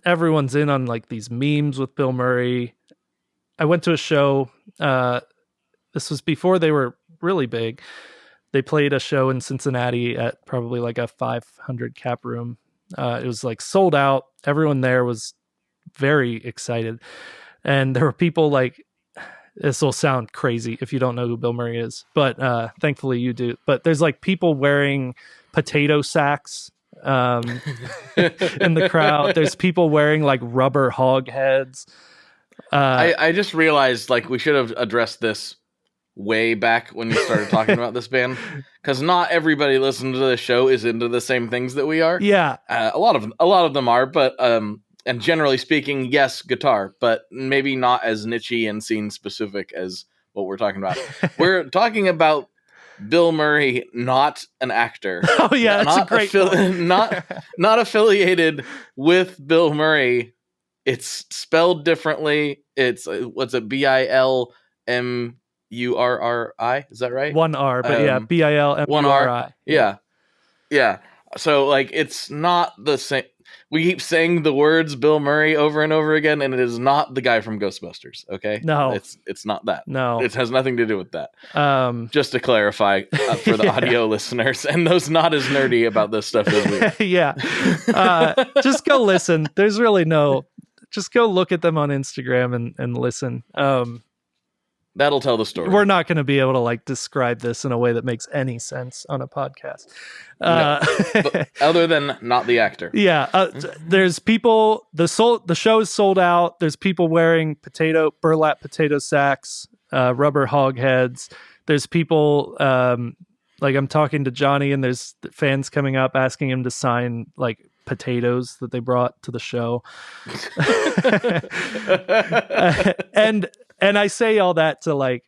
Everyone's in on like these memes with Bilmuri. I went to a show. This was before they were really big. They played a show in Cincinnati at probably like a 500 cap room. It was like sold out. Everyone there was very excited. And there were people like, this will sound crazy if you don't know who Bilmuri is, but thankfully you do. But there's like people wearing potato sacks in the crowd. There's people wearing like rubber hog heads. I just realized like we should have addressed this way back when you started talking about this band, because not everybody listening to the show is into the same things that we are. Yeah, a lot of them are, but and generally speaking, yes, guitar, but maybe not as niche-y and scene specific as what we're talking about. We're talking about Bilmuri, not an actor. Oh yeah, that's a great not affiliated with Bilmuri. It's spelled differently. It's what's it? Bilmuri. Is that right? One R, but yeah, Bilmuri. One R. Yeah. So like, it's not the same. We keep saying the words Bilmuri over and over again, and it is not the guy from Ghostbusters. Okay, no, it's not that. No, it has nothing to do with that. Just to clarify for the audio listeners and those not as nerdy about this stuff as we. Yeah, just go listen. There's really no. Just go look at them on Instagram and listen. That'll tell the story. We're not going to be able to like describe this in a way that makes any sense on a podcast. No, but other than not the actor. Yeah. There's people, the show is sold out. There's people wearing burlap potato sacks, rubber hog heads. There's people, like I'm talking to Johnny and there's fans coming up asking him to sign like potatoes that they brought to the show. And I say all that to like,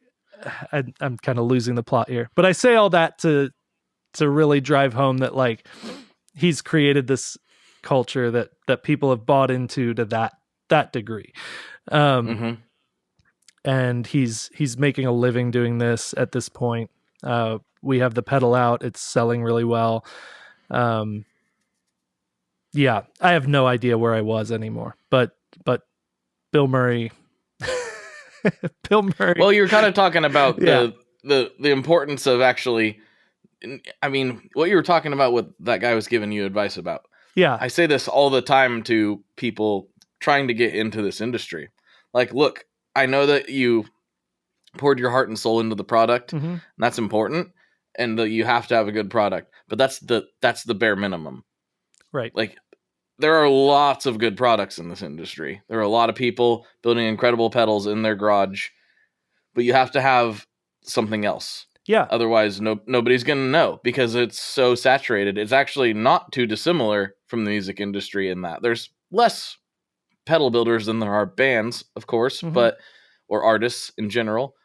I'm kind of losing the plot here, but I say all that to really drive home that like he's created this culture that people have bought into to that degree. And he's making a living doing this at this point. We have the pedal out. It's selling really well. Yeah, I have no idea where I was anymore, but Bilmuri. Well, you were kind of talking about the importance of actually, I mean, what you were talking about, what that guy was giving you advice about. Yeah. I say this all the time to people trying to get into this industry. Like, look, I know that you poured your heart and soul into the product, and that's important, and that you have to have a good product, but that's the bare minimum. Right. Like, there are lots of good products in this industry. There are a lot of people building incredible pedals in their garage, but you have to have something else. Yeah. Otherwise, nobody's going to know because it's so saturated. It's actually not too dissimilar from the music industry in that there's less pedal builders than there are bands, of course, or artists in general.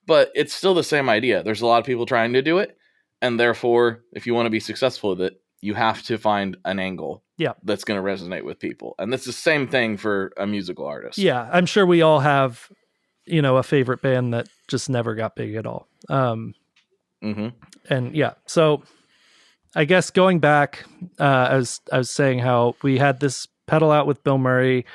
But it's still the same idea. There's a lot of people trying to do it. And therefore, if you want to be successful with it, you have to find an angle that's going to resonate with people. And that's the same thing for a musical artist. Yeah, I'm sure we all have, a favorite band that just never got big at all. And yeah, so I guess going back, I was saying how we had this pedal out with Bilmuri.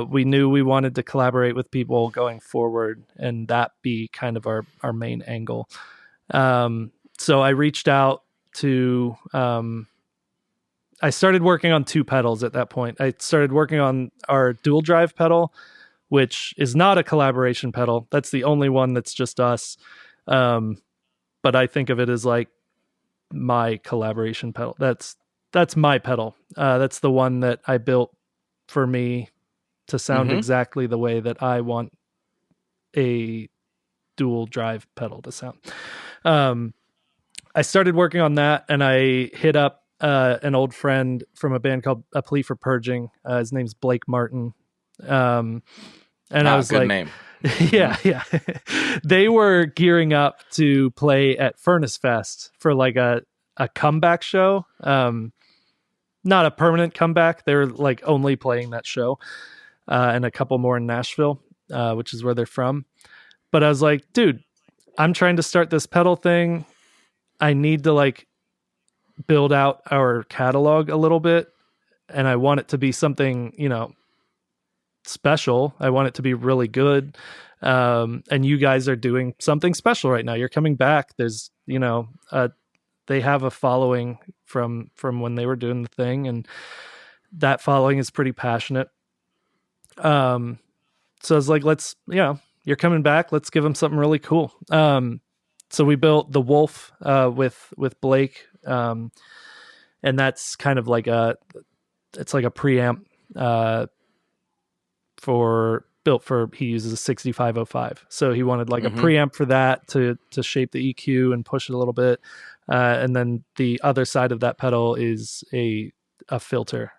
We knew we wanted to collaborate with people going forward, and that be kind of our main angle. So I reached out to, I started working on 2 pedals at that point. I started working on our dual drive pedal, which is not a collaboration pedal. That's the only one that's just us. But I think of it as like my collaboration pedal. That's my pedal. That's the one that I built for me to sound exactly the way that I want a dual drive pedal to sound. I started working on that, and I hit up an old friend from a band called A Plea For Purging. His name's Blake Martin. And I was like, name. Yeah. They were gearing up to play at Furnace Fest for like a comeback show. Not a permanent comeback. They were like only playing that show, and a couple more in Nashville, which is where they're from. But I was like, dude, I'm trying to start this pedal thing. I need to like build out our catalog a little bit, and I want it to be something, special. I want it to be really good. And you guys are doing something special right now. You're coming back. There's, they have a following from when they were doing the thing, and that following is pretty passionate. So I was like, you're coming back. Let's give them something really cool. So we built the Wolf with Blake, and that's kind of like it's like a preamp he uses a 6505. So he wanted like a preamp for that to shape the EQ and push it a little bit. And then the other side of that pedal is a filter,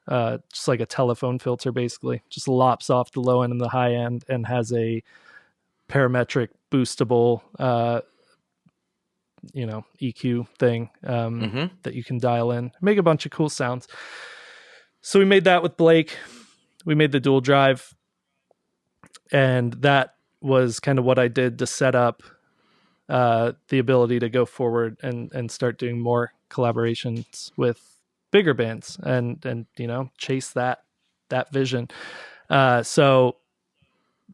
just like a telephone filter, basically just lops off the low end and the high end and has a parametric boostable, EQ thing, that you can dial in, make a bunch of cool sounds. So we made that with Blake. We made the dual drive, and that was kind of what I did to set up the ability to go forward and start doing more collaborations with bigger bands and chase that vision. So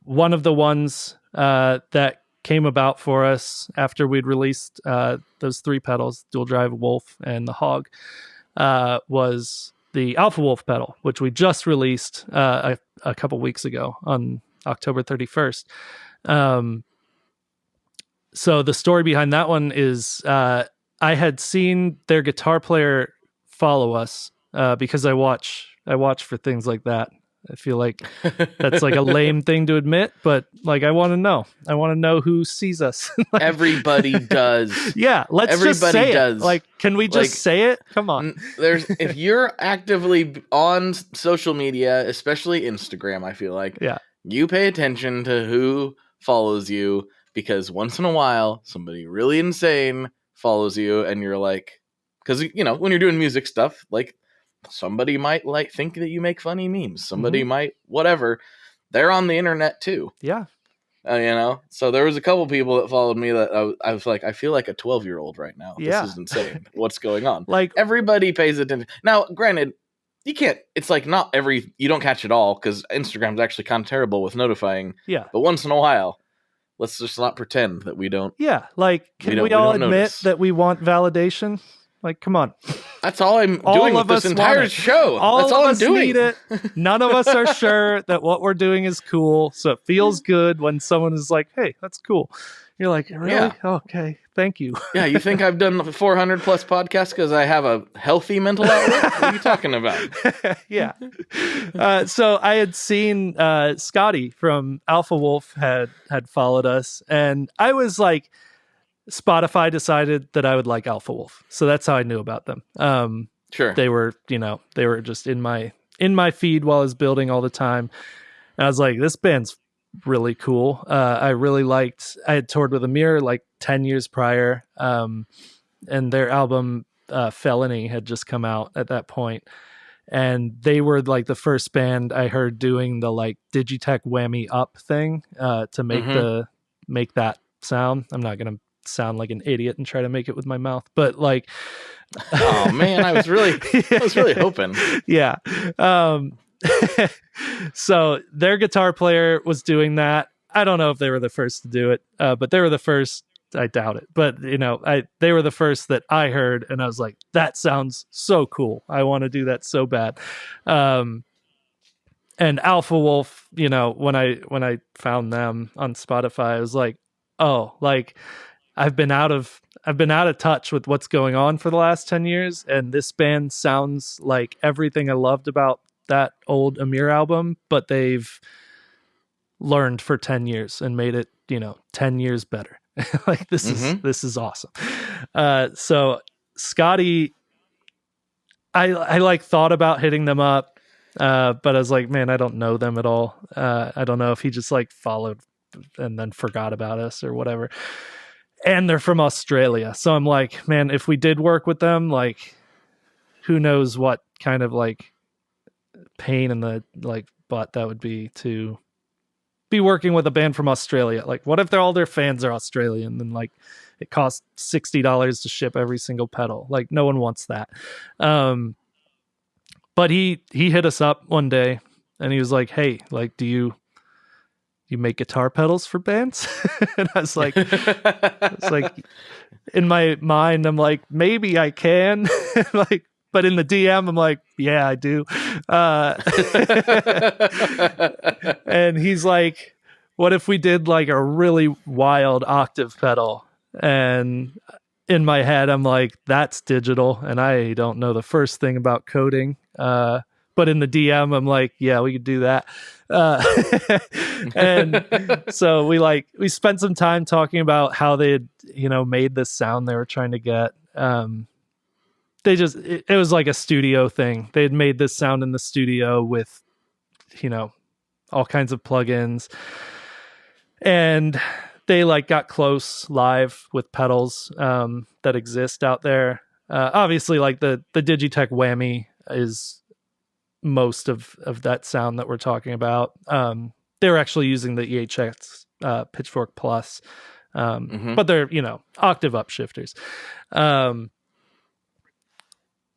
one of the ones that came about for us after we'd released those 3 pedals, dual drive, Wolf, and the Hog, was the Alpha Wolf pedal, which we just released a couple weeks ago on October 31st. So the story behind that one is I had seen their guitar player follow us because I watch for things like that. I feel like that's like a lame thing to admit, but like I want to know who sees us. Like, everybody does. Yeah, everybody just say does. it. Like, can we just say it? Come on. If you're actively on social media, especially Instagram, I feel like you pay attention to who follows you, because once in a while somebody really insane follows you, and you're like, because when you're doing music stuff, like somebody might like think that you make funny memes. Somebody might whatever. They're on the internet too. Yeah. So there was a couple people that followed me that I was like, I feel like a 12-year-old right now. Yeah. This is insane. What's going on? Like, everybody pays attention. Now, granted, you can't, it's like you don't catch it all, because Instagram's actually kind of terrible with notifying. Yeah. But once in a while, let's just not pretend that we don't. Yeah. Like, can we all admit that we want validation? Like, come on. That's all I'm doing with this entire show. That's all I'm doing. Need it. None of us are sure that what we're doing is cool. So it feels good when someone is like, hey, that's cool. You're like, really? Yeah. Okay, thank you. Yeah, you think I've done 400 plus podcasts because I have a healthy mental outlook? What are you talking about? Yeah. So I had seen Scotty from Alpha Wolf had followed us, and I was like, Spotify decided that I would like Alpha Wolf, so that's how I knew about them. Sure. They were just in my feed while I was building all the time. And I was like, this band's really cool. I had toured with Amir like 10 years prior. And their album Felony had just come out at that point. And they were like the first band I heard doing the like Digitech whammy up thing to make that sound. I'm not going to sound like an idiot and try to make it with my mouth, but like, oh man, I was really hoping. Yeah. So their guitar player was doing that. I don't know if they were the first to do it, but they were the first. I doubt it, but they were the first that I heard, and I was like, that sounds so cool. I want to do that so bad. And Alpha Wolf, when I found them on Spotify, I was like, oh, like I've been out of touch with what's going on for the last 10 years, and this band sounds like everything I loved about that old Amir album, but they've learned for 10 years and made it 10 years better. Like this is awesome. So Scotty, I like thought about hitting them up, but I was like, man, I don't know them at all. I don't know if he just like followed and then forgot about us or whatever. And they're from Australia, so I'm like, man, if we did work with them, like who knows what kind of like pain in the like butt that would be to be working with a band from Australia. Like, what if all their fans are Australian and like it costs $60 to ship every single pedal? Like, no one wants that. But he hit us up one day and he was like, hey, like, do you make guitar pedals for bands? And I was like, in my mind, I'm like, maybe I can. Like, but in the DM, I'm like, yeah, I do. And he's like, what if we did like a really wild octave pedal? And in my head, I'm like, that's digital. And I don't know the first thing about coding. But in the DM, I'm like, yeah, we could do that. And so we spent some time talking about how they had, made this sound they were trying to get. It was like a studio thing. They had made this sound in the studio with, all kinds of plugins. And they like got close live with pedals that exist out there. Obviously, like the Digitech whammy is most of that sound that we're talking about. They were actually using the EHX Pitchfork Plus, but they're octave up shifters.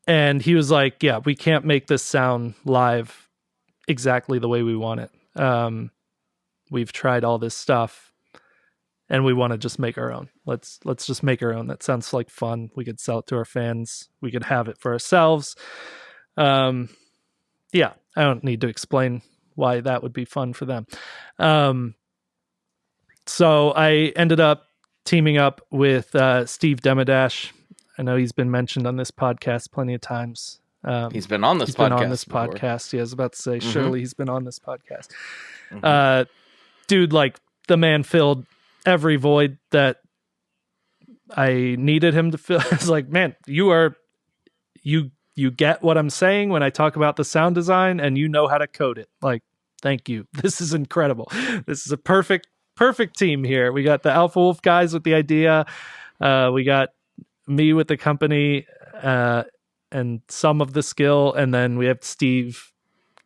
And he was like, yeah, we can't make this sound live exactly the way we want it. We've tried all this stuff and we want to just make our own. Let's just make our own. That sounds like fun. We could sell it to our fans. We could have it for ourselves. Yeah, I don't need to explain why that would be fun for them. So I ended up teaming up with Steve Demadash. I know he's been mentioned on this podcast plenty of times. He's been on this podcast. Yeah, I was about to say, surely he's been on this podcast. Dude, like the man filled every void that I needed him to fill. It's like, man, you get what I'm saying when I talk about the sound design and you know how to code it. Like, thank you. This is incredible. This is a perfect team here. We got the Alpha Wolf guys with the idea. We got me with the company and some of the skill. And then we have Steve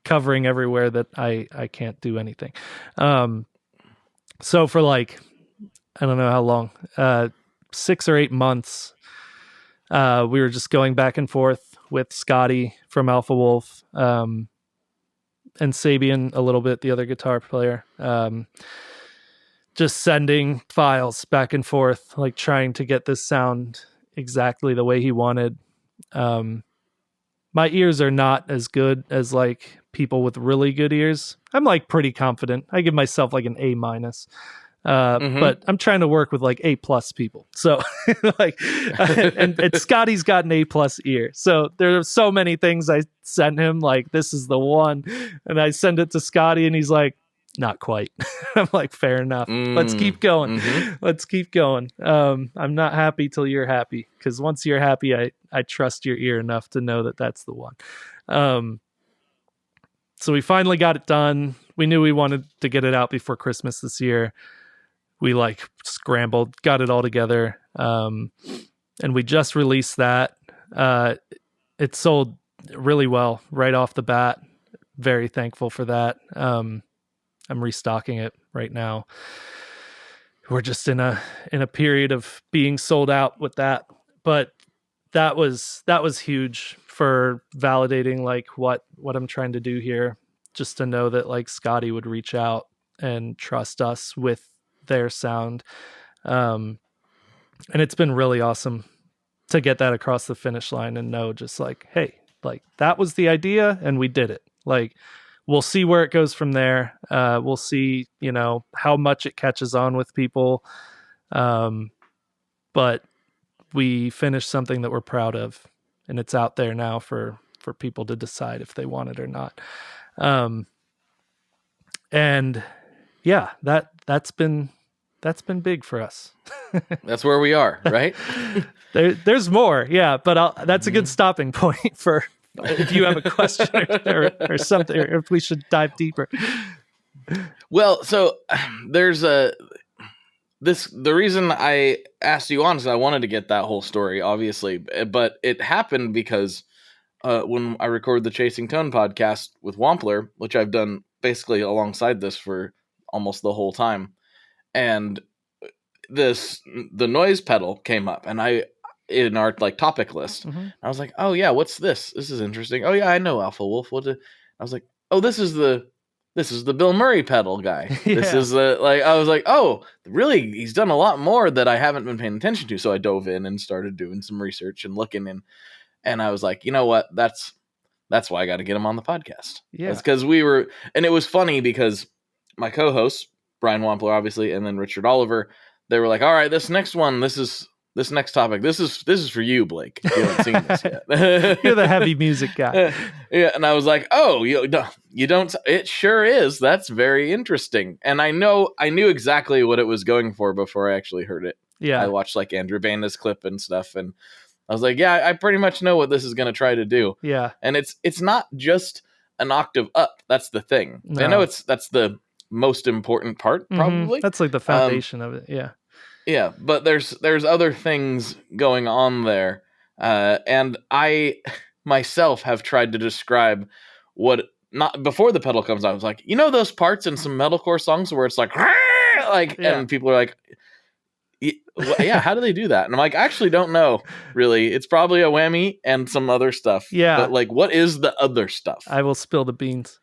covering everywhere that I can't do anything. So for like, I don't know how long, 6 or 8 months, we were just going back and forth with Scotty from Alpha Wolf, and Sabian a little bit, the other guitar player, just sending files back and forth, like trying to get this sound exactly the way he wanted. My ears are not as good as like people with really good ears. I'm like pretty confident. I give myself like an A-. But I'm trying to work with like A+ people. So like, and Scotty's got an A+ ear. So there are so many things I sent him, like, this is the one. And I send it to Scotty and he's like, not quite. I'm like, fair enough. Let's keep going. Let's keep going. I'm not happy till you're happy, because once you're happy, I trust your ear enough to know that that's the one. So we finally got it done. We knew we wanted to get it out before Christmas this year. We like scrambled, got it all together. And we just released that. It sold really well right off the bat. Very thankful for that. I'm restocking it right now. We're just in a period of being sold out with that. But that was huge for validating like what I'm trying to do here. Just to know that like Scotty would reach out and trust us with their sound. And it's been really awesome to get that across the finish line and know just like, hey, like that was the idea and we did it. Like, we'll see where it goes from there. We'll see, how much it catches on with people. But we finished something that we're proud of, and it's out there now for people to decide if they want it or not. And yeah, that's been big for us. That's where we are, right? There's more. Yeah. But that's a good stopping point for, if you have a question or something, or if we should dive deeper. Well, so there's the reason I asked you on is I wanted to get that whole story, obviously, but it happened because when I recorded the Chasing Tone podcast with Wampler, which I've done basically alongside this for almost the whole time, and the noise pedal came up, and in our like topic list, I was like, oh yeah, what's this? This is interesting. Oh yeah, I know Alpha Wolf. I was like, oh, this is the Bilmuri pedal guy. Yeah. This is I was like, oh, really? He's done a lot more that I haven't been paying attention to. So I dove in and started doing some research and looking in, and I was like, you know what? That's why I got to get him on the podcast. Yeah, it's because and it was funny because my co-hosts, Brian Wampler, obviously, and then Richard Oliver, they were like, all right, this next topic, this is for you, Blake. You haven't seen this yet. You're the heavy music guy. Yeah, and I was like, oh, you don't. It sure is. That's very interesting. And I knew exactly what it was going for before I actually heard it. Yeah, I watched like Andrew Banda's clip and stuff, and I was like, yeah, I pretty much know what this is going to try to do. Yeah, and it's not just an octave up. That's the thing. No. I know that's the most important part, probably. That's like the foundation of it. Yeah. Yeah, but there's other things going on there, and I myself have tried to describe what not before the pedal comes out. I was like, those parts in some metalcore songs where it's like, and people are like, yeah, how do they do that? And I'm like, I actually don't know, really. It's probably a whammy and some other stuff. Yeah, but like, what is the other stuff? I will spill the beans.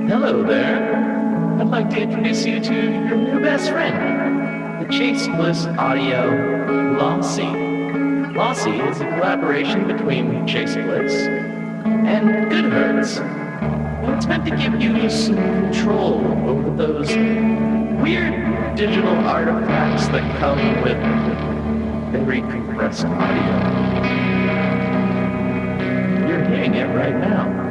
Hello there. I'd like to introduce you to your new best friend, the Chase Bliss Audio Lossy. Lossy is a collaboration between Chase Bliss and Good Hertz. And it's meant to give you some control over those weird digital artifacts that come with very compressed audio. You're hearing it right now.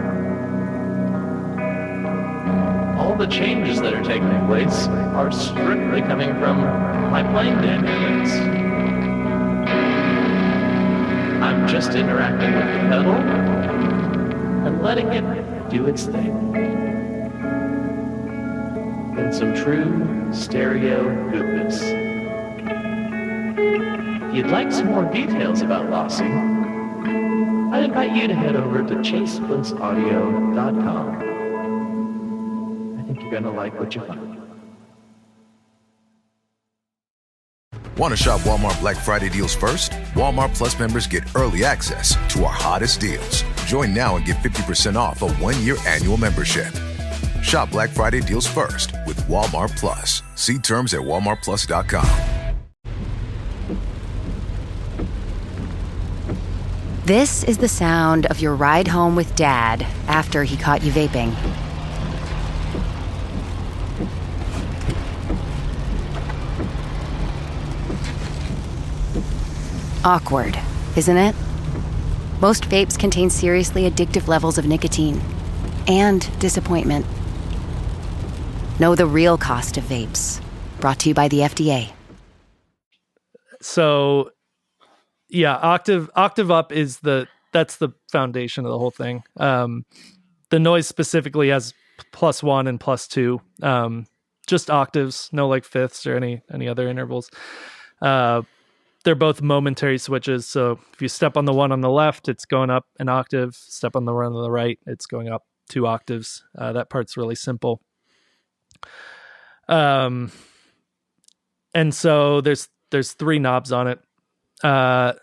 All the changes that are taking place are strictly coming from my playing dynamics. I'm just interacting with the pedal and letting it do its thing. In some true stereo goodness. If you'd like some more details about Lossy, I'd invite you to head over to chaseblissaudio.com. You're gonna like what you find. Want to shop Walmart Black Friday deals first? Walmart Plus members get early access to our hottest deals. Join now and get 50% off a 1-year annual membership. Shop Black Friday deals first with Walmart Plus. See terms at walmartplus.com. This is the sound of your ride home with Dad after he caught you vaping. Awkward, isn't it? Most vapes contain seriously addictive levels of nicotine and disappointment. Know the real cost of vapes. Brought to you by the FDA. So, yeah, octave up is that's the foundation of the whole thing. The noise specifically has +1 and +2, just octaves, no like fifths or any other intervals. They're both momentary switches. So if you step on the one on the left, it's going up an octave. Step on the one on the right, it's going up 2 octaves. That part's really simple. And so there's 3 knobs on it. I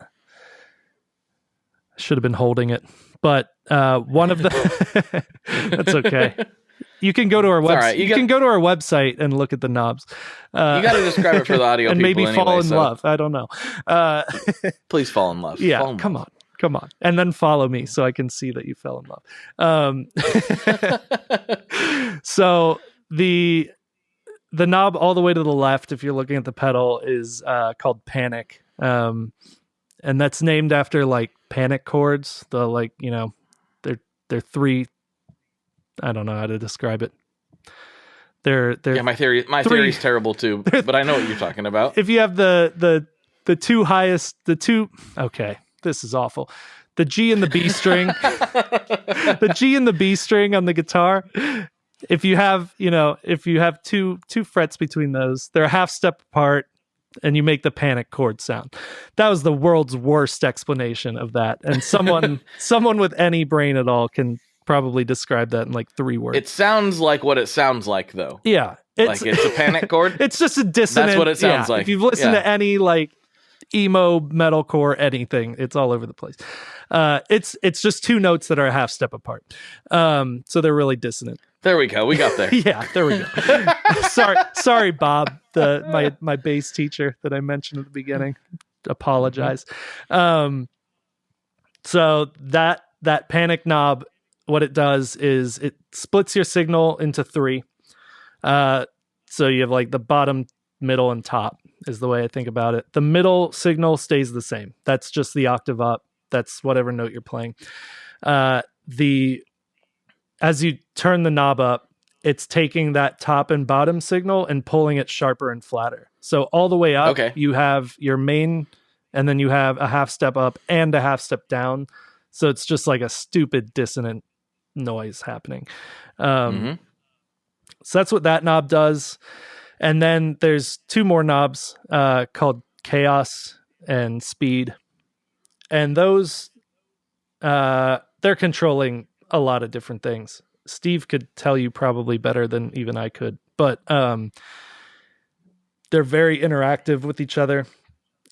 should have been holding it, but one of the that's okay. You can go to our website. Right. You can go to our website and look at the knobs. You got to describe it for the audio and people maybe fall in love. I don't know. Please fall in love. Yeah, fall in come love. on, and then follow me so I can see that you fell in love. So the knob all the way to the left, if you're looking at the pedal, is called Panic, and that's named after like panic chords. The like they're 3. I don't know how to describe it. They're yeah. My theory is terrible too, but I know what you're talking about. If you have the 2 highest, okay, this is awful. The G and the B string, the G and the B string on the guitar. If you have two frets between those, they're a half step apart, and you make the panic chord sound. That was the world's worst explanation of that, and someone with any brain at all can probably describe that in like 3 words. It sounds like what it sounds like, though. Yeah, it's a panic chord. It's just a dissonant. That's what it sounds like. If you've listened to any like emo, metalcore, anything, it's all over the place. It's just 2 notes that are a half step apart. So they're really dissonant. There we go. We got there. Yeah, there we go. sorry, Bob, my bass teacher that I mentioned at the beginning. Apologize. So that panic knob, what it does is it splits your signal into 3. So you have like the bottom, middle, and top is the way I think about it. The middle signal stays the same. That's just the octave up. That's whatever note you're playing. As you turn the knob up, it's taking that top and bottom signal and pulling it sharper and flatter. So all the way up, you have your main, and then you have a half step up and a half step down. So it's just like a stupid dissonant noise happening. So that's what that knob does. And then there's 2 more knobs called Chaos and Speed. And those, they're controlling a lot of different things. Steve could tell you probably better than even I could, but they're very interactive with each other.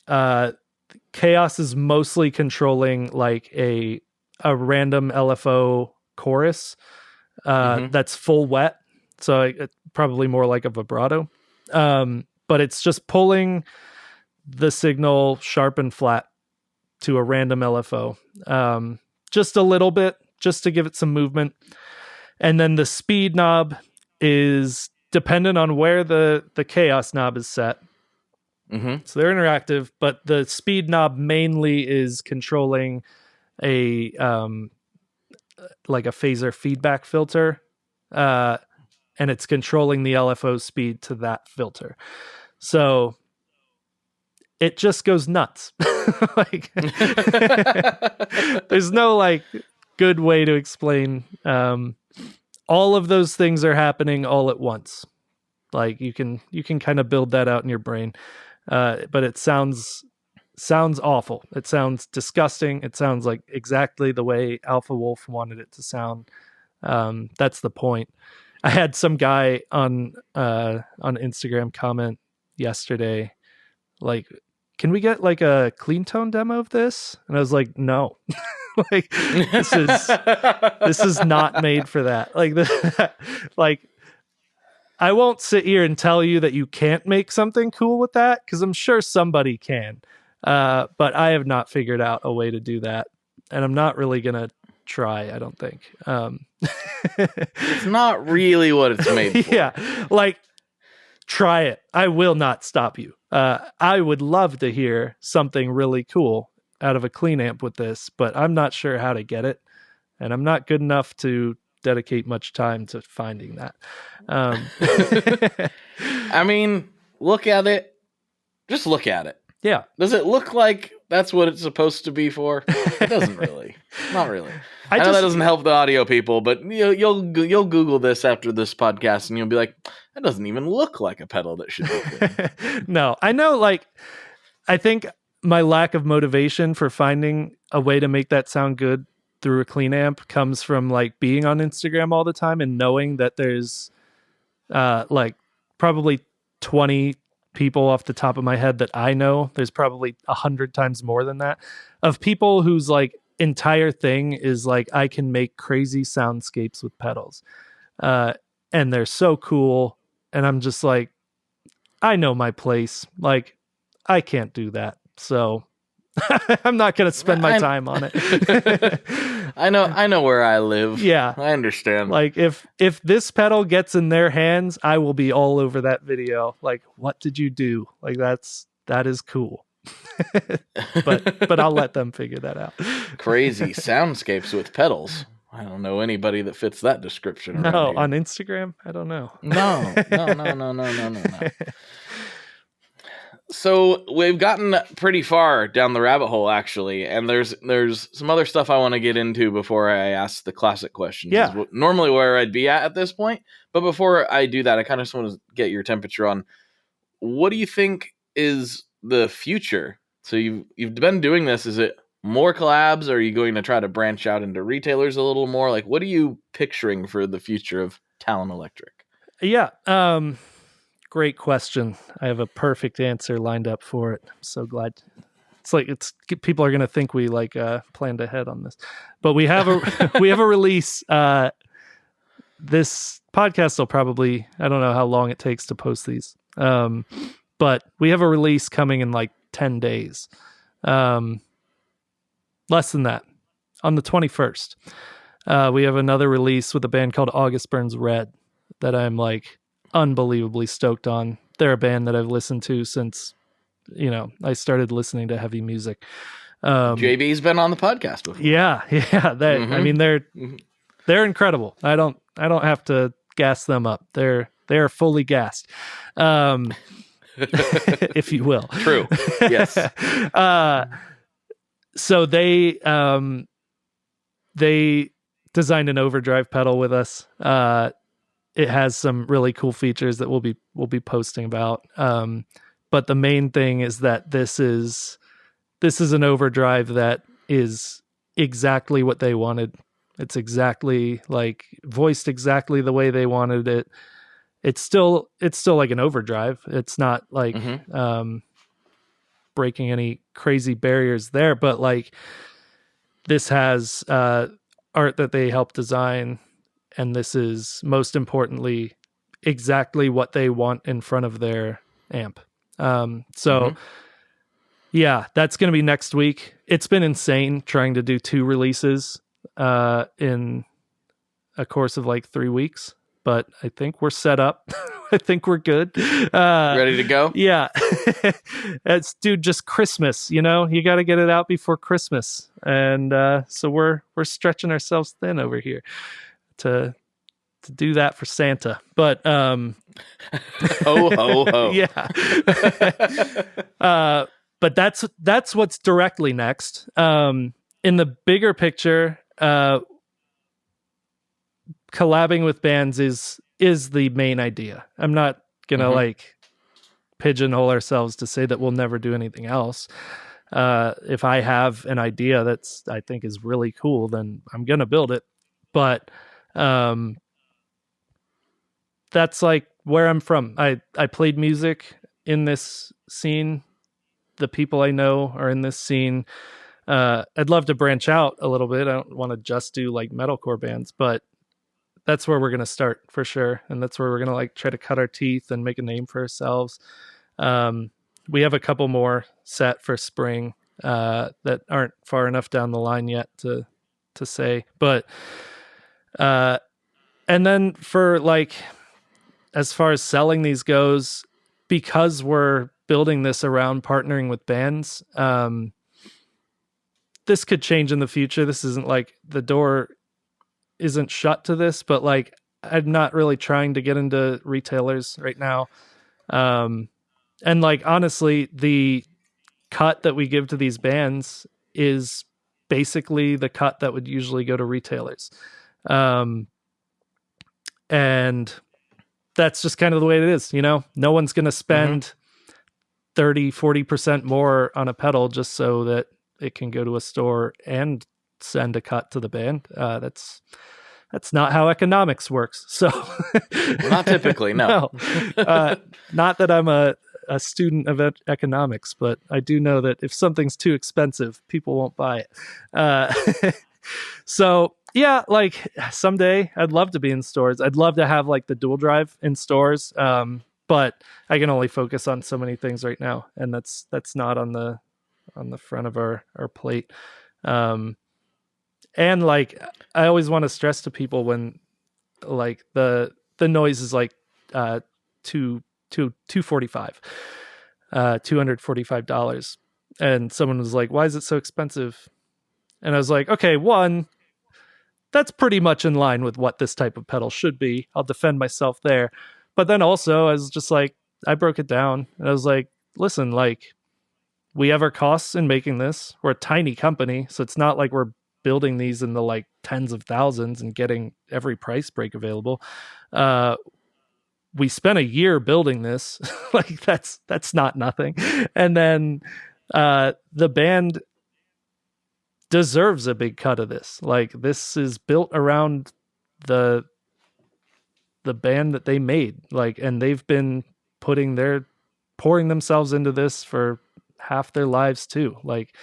Chaos is mostly controlling like a random LFO chorus that's full wet, so it's probably more like a vibrato, but it's just pulling the signal sharp and flat to a random LFO, just a little bit, just to give it some movement. And then the speed knob is dependent on where the chaos knob is set. So they're interactive, but the speed knob mainly is controlling a like a phaser feedback filter, and it's controlling the LFO speed to that filter. So it just goes nuts. Like there's no like good way to explain. All of those things are happening all at once. Like you can kind of build that out in your brain. But it sounds awful. It sounds disgusting. It sounds like exactly the way Alpha Wolf wanted it to sound. That's the point. I had some guy on Instagram comment yesterday, like, can we get like a clean tone demo of this? And I was like, no. Like this is not made for that. Like like I won't sit here and tell you that you can't make something cool with that, because I'm sure somebody can. But I have not figured out a way to do that and I'm not really gonna try, I don't think. It's not really what it's made for. Yeah, like, try it. I will not stop you. I would love to hear something really cool out of a clean amp with this, but I'm not sure how to get it, and I'm not good enough to dedicate much time to finding that. I mean, look at it. Just look at it. Yeah. Does it look like that's what it's supposed to be for? It doesn't really. Not really. I know that doesn't help the audio people, but you'll Google this after this podcast, and you'll be like, that doesn't even look like a pedal that should be clean. No, I know. Like, I think my lack of motivation for finding a way to make that sound good through a clean amp comes from like being on Instagram all the time and knowing that there's like probably 20 people off the top of my head that I know. There's probably 100 times more than that of people whose like entire thing is like, I can make crazy soundscapes with pedals. And they're so cool. And I'm just like, I know my place. Like, I can't do that. So I'm not going to spend my time on it. I know where I live. Yeah. I understand. Like, if this pedal gets in their hands, I will be all over that video. Like, what did you do? Like, that is cool. but I'll let them figure that out. Crazy soundscapes with pedals. I don't know anybody that fits that description. No, here. On Instagram, I don't know. No. So we've gotten pretty far down the rabbit hole, actually, and there's some other stuff I want to get into before I ask the classic questions. Yeah. Normally where I'd be at this point, but before I do that, I kind of just want to get your temperature on what do you think is the future? So you've been doing this. Is it more collabs? Or are you going to try to branch out into retailers a little more? Like, what are you picturing for the future of Talon Electric? Yeah. Great question. I have a perfect answer lined up for it. I'm so glad. People are going to think we like planned ahead on this, but we have a release. This podcast will probably, I don't know how long it takes to post these. But we have a release coming in like 10 days. Less than that. On the 21st. We have another release with a band called August Burns Red that I'm like unbelievably stoked on. They're a band that I've listened to since, I started listening to heavy music. JB's been on the podcast before. Yeah. I mean, they're incredible. I don't have to gas them up. They're fully gassed. If you will. True. Yes. So they designed an overdrive pedal with us. It has some really cool features that we'll be posting about. But the main thing is that this is an overdrive that is exactly what they wanted. It's exactly like voiced exactly the way they wanted it. It's still like an overdrive. It's not like breaking any crazy barriers there, but like this has art that they helped design, and this is most importantly exactly what they want in front of their amp. Yeah, that's going to be next week. It's been insane trying to do 2 releases in a course of like 3 weeks. But I think we're set up. I think we're good. Ready to go? Yeah. It's just Christmas, you got to get it out before Christmas. And so we're stretching ourselves thin over here to do that for Santa. But ho ho ho. Yeah. But that's what's directly next. In the bigger picture, collabing with bands is the main idea. I'm not gonna like pigeonhole ourselves to say that we'll never do anything else. If I have an idea that's I think is really cool, then I'm gonna build it. But that's like where I'm from. I played music in this scene. The people I know are in this scene. I'd love to branch out a little bit. I don't want to just do like metalcore bands, but that's where we're going to start for sure. And that's where we're going to like try to cut our teeth and make a name for ourselves. We have a couple more set for spring. that aren't far enough down the line yet to say. But and then for like, as far as selling these goes, because we're building this around partnering with bands, this could change in the future. This isn't like the door isn't shut to this, but like I'm not really trying to get into retailers right now. And like honestly, the cut that we give to these bands is basically the cut that would usually go to retailers. And that's just kind of the way it is, you know? No one's going to spend 30-40% more on a pedal just so that it can go to a store and send a cut to the band. That's not how economics works. So Not typically, no. Not that I'm a student of economics, but I do know that if something's too expensive, people won't buy it. So yeah, like someday I'd love to be in stores. I'd love to have like the dual drive in stores. But I can only focus on so many things right now. And that's not on the front of our plate. And like, I always want to stress to people when like the noise is like, $245, $245. And someone was like, why is it so expensive? And I was like, okay, one, that's pretty much in line with what this type of pedal should be. I'll defend myself there. But then also, I was just like, I broke it down. And I was like, listen, like, we have our costs in making this. We're a tiny company, so it's not like we're building these in the like tens of thousands and getting every price break available. We spent a year building this. Like, that's not nothing. And then the band deserves a big cut of this. Like, this is built around the band that they made, like, and they've been pouring themselves into this for half their lives too. Like,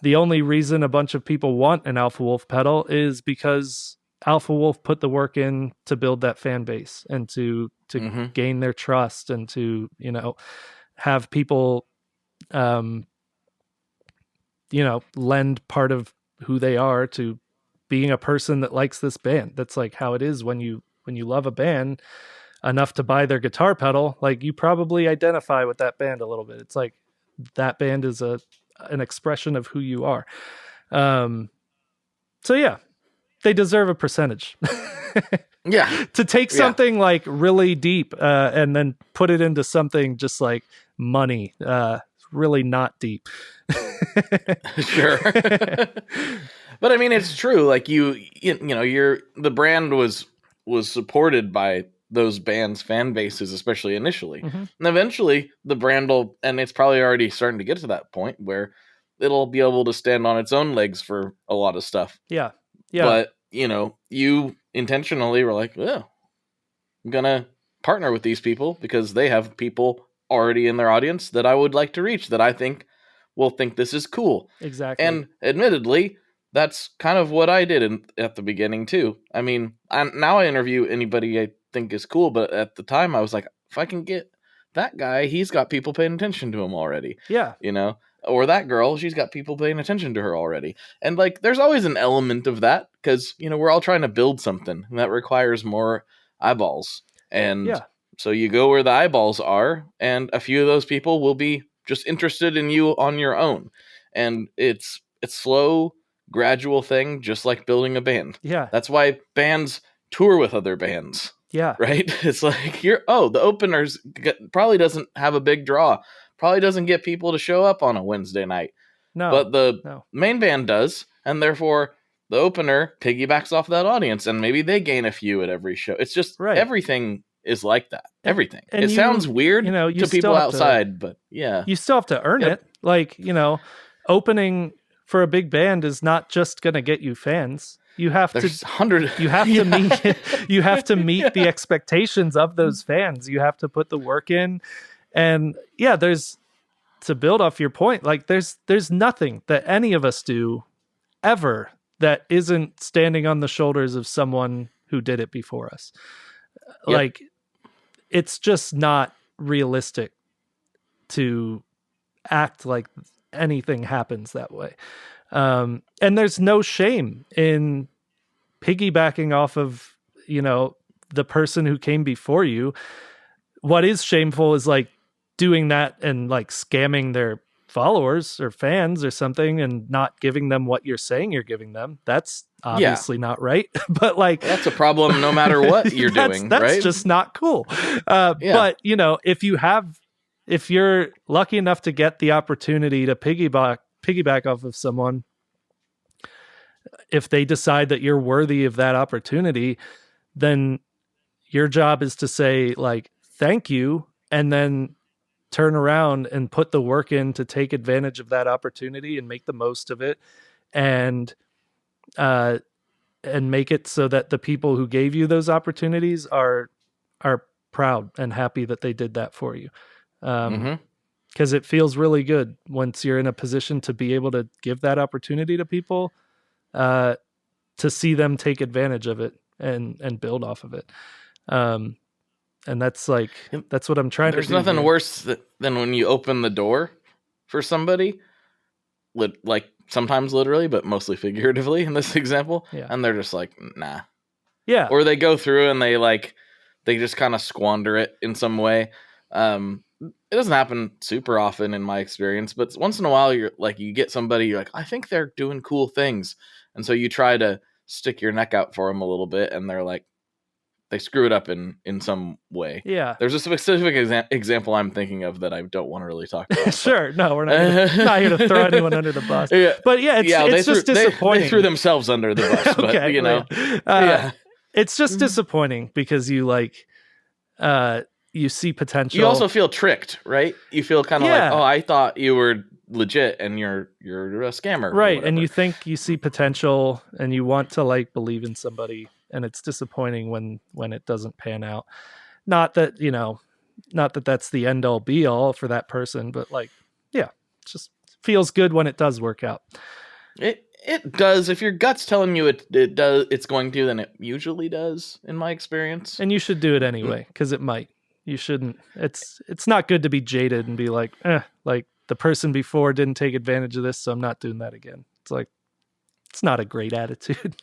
the only reason a bunch of people want an Alpha Wolf pedal is because Alpha Wolf put the work in to build that fan base and to gain their trust and to, you know, have people lend part of who they are to being a person that likes this band. That's like how it is when you love a band enough to buy their guitar pedal. Like, you probably identify with that band a little bit. It's like that band is an expression of who you are. So yeah, they deserve a percentage. Yeah. To take something like really deep and then put it into something just like money, really not deep. Sure. But I mean, it's true. Like, you know, the brand was supported by those bands' fan bases, especially initially. And eventually the brand and it's probably already starting to get to that point where it'll be able to stand on its own legs for a lot of stuff. Yeah. But, you know, you intentionally were like, oh, I'm going to partner with these people because they have people already in their audience that I would like to reach, that I think will think this is cool. Exactly. And admittedly, that's kind of what I did at the beginning too. I mean, now I interview anybody I think is cool, but at the time I was like, if I can get that guy, he's got people paying attention to him already. Yeah. You know, or that girl, she's got people paying attention to her already. And like, there's always an element of that because, you know, we're all trying to build something and that requires more eyeballs. And so you go where the eyeballs are, and a few of those people will be just interested in you on your own. And it's slow, gradual thing, just like building a band. Yeah. That's why bands tour with other bands. Yeah. Right? It's like, the openers probably doesn't have a big draw. Probably doesn't get people to show up on a Wednesday night. No. But the main band does, and therefore the opener piggybacks off that audience, and maybe they gain a few at every show. It's just everything is like that. Everything. And it sounds weird to people outside, but yeah. You still have to earn it. Like, you know, opening for a big band is not just going to get you fans. You have to meet the expectations of those fans. You have to put the work in. And yeah, to build off your point, like there's nothing that any of us do ever that isn't standing on the shoulders of someone who did it before us. Like, it's just not realistic to act like anything happens that way. And there's no shame in piggybacking off of, the person who came before you. What is shameful is like doing that and like scamming their followers or fans or something and not giving them what you're saying you're giving them. That's obviously not right. But like, that's a problem no matter what you're doing. That's right? just not cool. But if you're lucky enough to get the opportunity to piggyback off of someone, if they decide that you're worthy of that opportunity, then your job is to say like, thank you. And then turn around and put the work in to take advantage of that opportunity and make the most of it. And make it so that the people who gave you those opportunities are proud and happy that they did that for you. Because it feels really good once you're in a position to be able to give that opportunity to people, to see them take advantage of it and build off of it. And that's what I'm trying to do. There's nothing worse than when you open the door for somebody, like sometimes literally, but mostly figuratively in this example. Yeah. And they're just like, nah. Yeah. Or they go through and they just kind of squander it in some way. It doesn't happen super often in my experience, but once in a while you get somebody, you're like, I think they're doing cool things. And so you try to stick your neck out for them a little bit, and they're like, they screw it up in some way. Yeah. There's a specific example I'm thinking of that I don't want to really talk about. Sure. No, we're not here to throw anyone under the bus. Yeah. But yeah, it's just disappointing. They threw themselves under the bus, but okay, it's just disappointing because you you see potential. You also feel tricked, right? You feel kind of like, oh, I thought you were legit and you're a scammer. Right. And you think you see potential and you want to like believe in somebody, and it's disappointing when it doesn't pan out. Not that that's the end all be all for that person, but like, yeah, it just feels good when it does work out. It does. If your gut's telling you it does, it's going to, then it usually does, in my experience. And you should do it anyway, because it might. You shouldn't. It's not good to be jaded and be like, like the person before didn't take advantage of this, so I'm not doing that again. It's like, it's not a great attitude.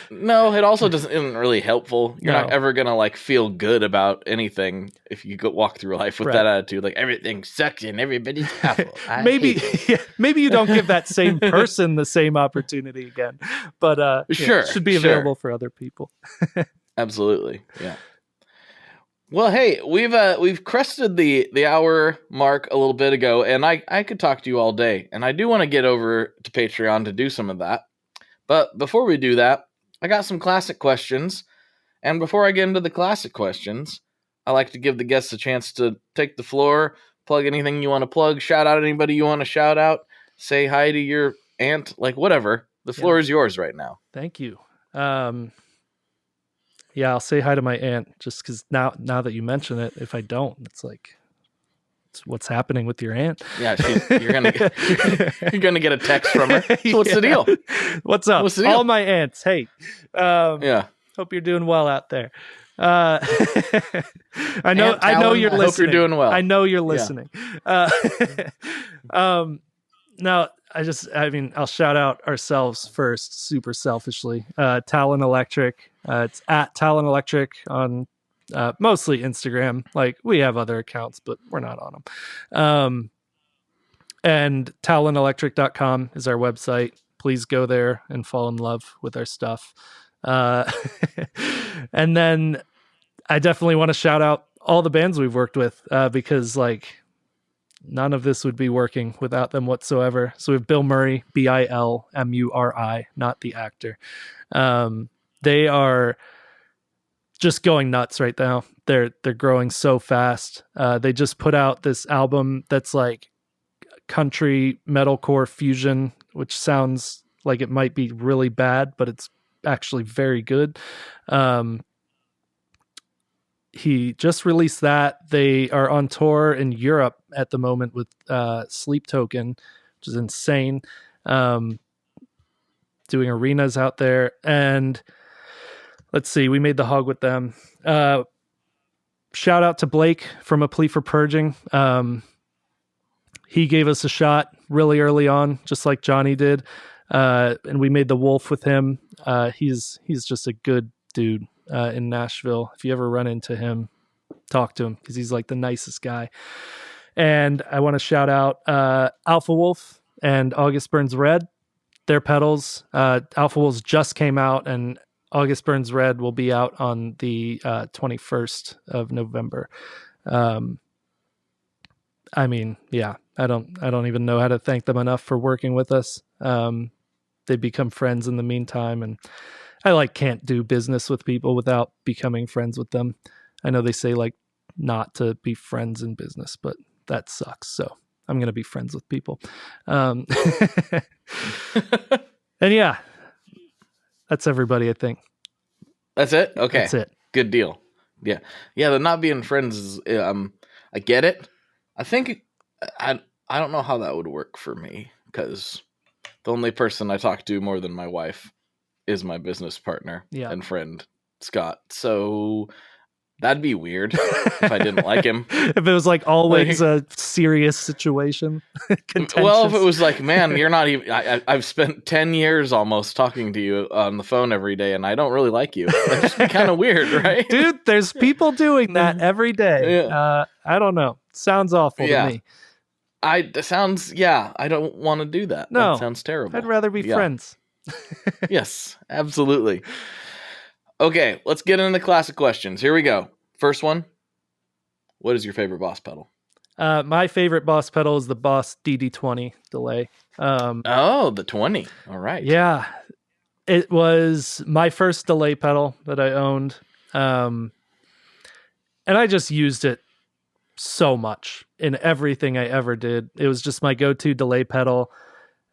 No, it also isn't really helpful. You're not ever gonna like feel good about anything if you walk through life with that attitude. Like everything sucks and everybody's awful. Maybe you don't give that same person the same opportunity again. But it should be available for other people. Absolutely, yeah. Well, hey, we've crested the hour mark a little bit ago, and I could talk to you all day, and I do want to get over to Patreon to do some of that. But before we do that, I got some classic questions. And before I get into the classic questions, I like to give the guests a chance to take the floor, plug anything you want to plug, shout out anybody you want to shout out, say hi to your aunt, like whatever. The floor is yours right now. Thank you. Yeah, I'll say hi to my aunt just because now that you mention it, if I don't, it's like, what's happening with your aunt? Yeah, you're gonna get a text from her. So what's the deal? What's up? All my aunts. Hey, hope you're doing well out there. I know you're listening. Hope you're doing well. I know you're listening. Now I'll shout out ourselves first, super selfishly. Talon Electric. It's at Talon Electric on mostly Instagram. Like, we have other accounts, but we're not on them. And tallonelectric.com is our website. Please go there and fall in love with our stuff. And then I definitely want to shout out all the bands we've worked with, because like none of this would be working without them whatsoever. So we have Bilmuri, Bilmuri, not the actor. They are just going nuts right now. They're growing so fast. They just put out this album that's like country metalcore fusion, which sounds like it might be really bad, but it's actually very good. He just released that. They are on tour in Europe at the moment with Sleep Token, which is insane. Doing arenas out there. And let's see, we made the hog with them. Shout out to Blake from A Plea For Purging. he gave us a shot really early on, just like Johnny did. And we made the Wolf with him. He's just a good dude in Nashville. If you ever run into him, talk to him because he's like the nicest guy. And I want to shout out Alpha Wolf and August Burns Red. Their pedals. Alpha Wolves just came out, and August Burns Red will be out on the 21st of November. I mean, yeah, I don't even know how to thank them enough for working with us. They've become friends in the meantime, and I can't do business with people without becoming friends with them. I know they say not to be friends in business, but that sucks. So I'm going to be friends with people. And yeah, that's everybody, I think. That's it? Okay. That's it. Good deal. Yeah. Yeah, the not being friends is, I get it. I think, I don't know how that would work for me, because the only person I talk to more than my wife is my business partner and friend, Scott. So that'd be weird if I didn't like him. If it was always a serious situation. Well, if it was man, you're not even, I've spent 10 years almost talking to you on the phone every day, and I don't really like you. That'd just be kind of weird, right? Dude, there's people doing that every day. Yeah. I don't know. Sounds awful to me. I don't want to do that. No, that sounds terrible. I'd rather be friends. Yes, absolutely. Okay, let's get into classic questions. Here we go. First one. What is your favorite Boss pedal? My favorite Boss pedal is the Boss DD20 delay. The 20. All right. Yeah. It was my first delay pedal that I owned. And I just used it so much in everything I ever did. It was just my go-to delay pedal.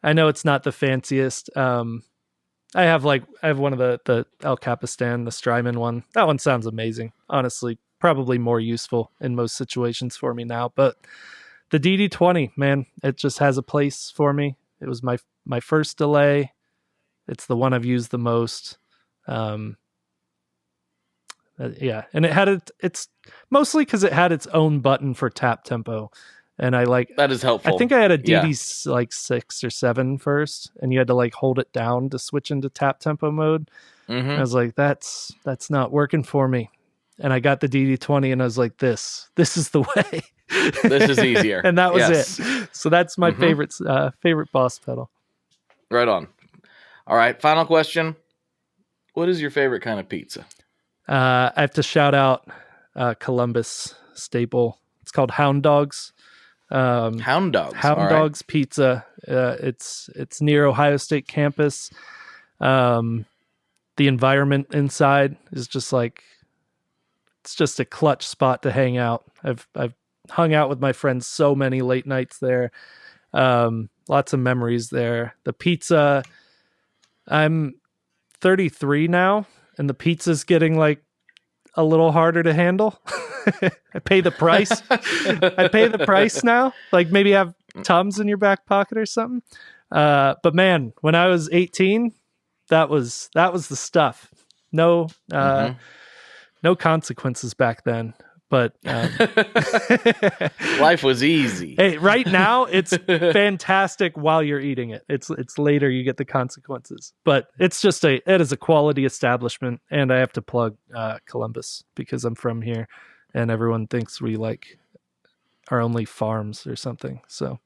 I know it's not the fanciest. I have one of the El Capistan, the Strymon one. That one sounds amazing. Honestly, probably more useful in most situations for me now. But the DD20, man, it just has a place for me. It was my first delay. It's the one I've used the most. And it had it's mostly because it had its own button for tap tempo. And that is helpful. I think I had a DD 6 or 7 first, and you had to hold it down to switch into tap tempo mode. Mm-hmm. I was like, that's not working for me. And I got the DD20, and I was like, this is the way. This is easier. And that was it. So that's my favorite Boss pedal. Right on. All right, final question. What is your favorite kind of pizza? I have to shout out Columbus staple. It's called Hound Dogs. Hound Dogs Pizza. It's near Ohio State campus. The environment inside is just it's just a clutch spot to hang out. I've hung out with my friends so many late nights there. Lots of memories there. The pizza, I'm 33 now, and the pizza's getting a little harder to handle. I pay the price. I pay the price now. Maybe have Tums in your back pocket or something. But man, when I was 18, that was the stuff. No consequences back then. But life was easy. Hey, right now it's fantastic while you're eating it. It's later you get the consequences. But it is a quality establishment, and I have to plug Columbus because I'm from here. And everyone thinks we are only farms or something. So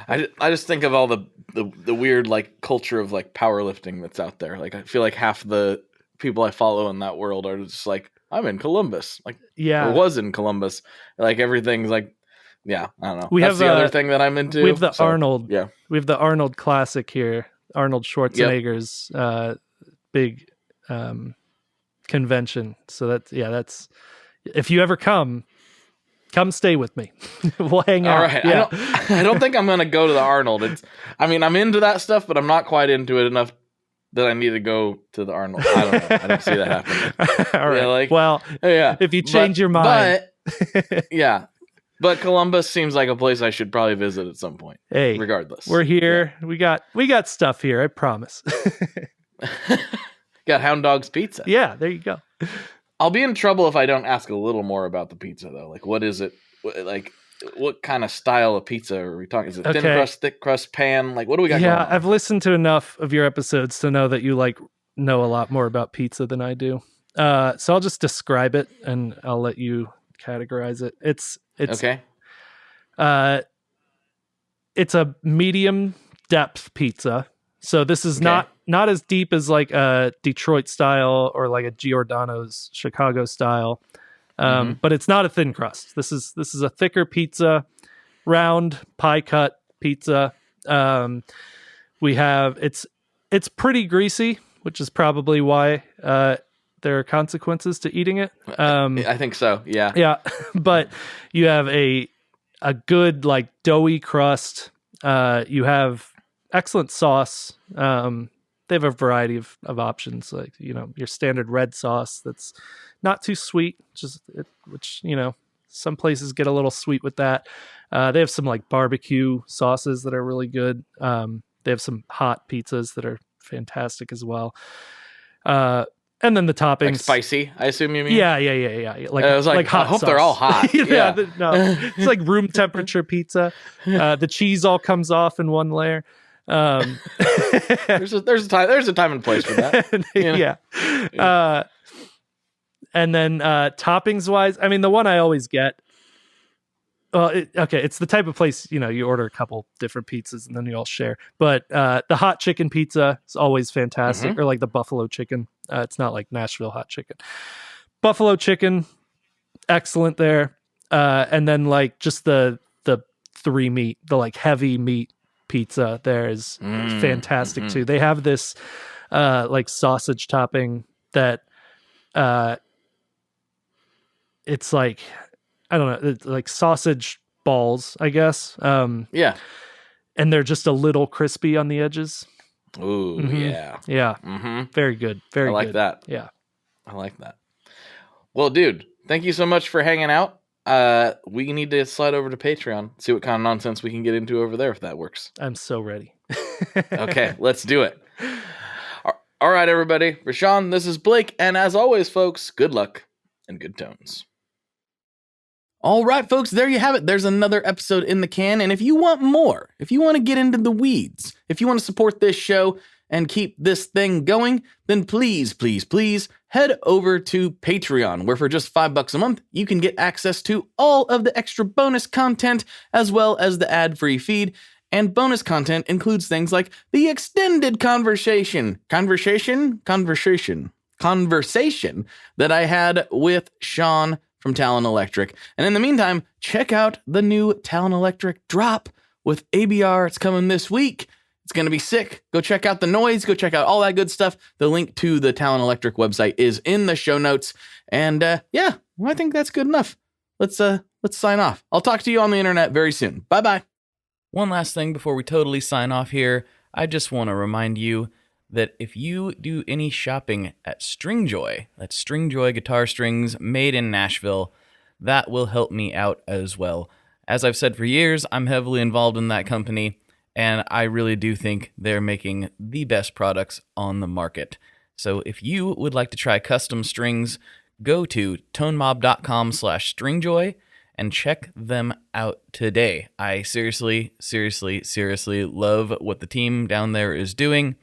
I just think of all the weird culture of powerlifting that's out there. I feel like half the people I follow in that world are just I'm in Columbus. Or was in Columbus. Everything's I don't know. That's the other thing that I'm into. We have the Arnold. Yeah. We have the Arnold Classic here. Arnold Schwarzenegger's big convention. So that's if you ever come stay with me. We'll hang out. All right. Yeah. I don't think I'm gonna go to the Arnold. I'm into that stuff, but I'm not quite into it enough that I need to go to the Arnold. I don't know. I don't see that happening. All right. If you change your mind. But Columbus seems like a place I should probably visit at some point. Hey, regardless. We're here. Yeah. We got stuff here, I promise. Got Hound Dogs Pizza. Yeah, there you go. I'll be in trouble if I don't ask a little more about the pizza, though. What is it? what kind of style of pizza are we talking? Is it thin Okay. crust, thick crust, pan? Like, what do we got going on? I've listened to enough of your episodes to know that you know a lot more about pizza than I do. So I'll just describe it and I'll let you categorize it. It's okay. It's a medium depth pizza. So this is not as deep as like a Detroit style or like a Giordano's Chicago style. But it's not a thin crust. This is a thicker pizza, round pie cut pizza. We have it's pretty greasy, which is probably why there are consequences to eating it. I think so. Yeah. Yeah, but you have a good like doughy crust. You have excellent sauce. They have a variety of options, like your standard red sauce that's not too sweet, which some places get a little sweet with that. They have some like barbecue sauces that are really good. They have some hot pizzas that are fantastic as well. And then the toppings, like spicy, I assume you mean? Yeah. Like I was like hot I hope sauce. they're all hot. Yeah. No, it's like room temperature pizza. The cheese all comes off in one layer. There's a time and place for that. Yeah. And then toppings wise, I mean, the one I always get. Well, it's the type of place you order a couple different pizzas and then you all share. But the hot chicken pizza is always fantastic, or like the buffalo chicken. It's not like Nashville hot chicken. Buffalo chicken, excellent there. And then like just the 3 meat, the like heavy meat pizza there is fantastic too. They have this like sausage topping that it's like, I don't know, it's like sausage balls, I guess. And they're just a little crispy on the edges. Ooh, yeah. Yeah. Very good. Very good. I like that. Yeah. I like that. Well, dude, thank you so much for hanging out. We need to slide over to Patreon, see what kind of nonsense we can get into over there if that works. I'm so ready. Okay, let's do it. All right, everybody. Rashawn, this is Blake, and as always, folks, good luck and good tones. All right, folks, there you have it. There's another episode in the can, and if you want more, if you want to get into the weeds, if you want to support this show and keep this thing going, then please, please, please head over to Patreon, where for just $5 a month, you can get access to all of the extra bonus content, as well as the ad-free feed. And bonus content includes things like the extended conversation that I had with Sean from Talon Electric. And in the meantime, check out the new Talon Electric drop with ABR. It's coming this week. It's going to be sick. Go check out the noise. Go check out all that good stuff. The link to the Talon Electric website is in the show notes. And I think that's good enough. Let's sign off. I'll talk to you on the internet very soon. Bye-bye. One last thing before we totally sign off here. I just want to remind you that if you do any shopping at Stringjoy, that's Stringjoy guitar strings made in Nashville, that will help me out as well. As I've said for years, I'm heavily involved in that company, and I really do think they're making the best products on the market. So if you would like to try custom strings, go to tonemob.com/stringjoy and check them out today. I seriously love what the team down there is doing.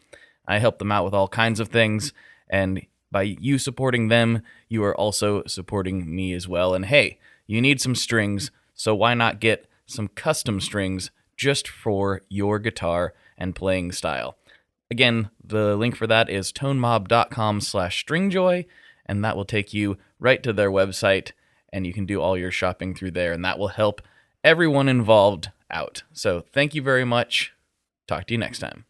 I help them out with all kinds of things, and by you supporting them, you are also supporting me as well. And hey, you need some strings, so why not get some custom strings just for your guitar and playing style? Again, the link for that is tonemob.com/stringjoy, and that will take you right to their website, and you can do all your shopping through there, and that will help everyone involved out. So thank you very much. Talk to you next time.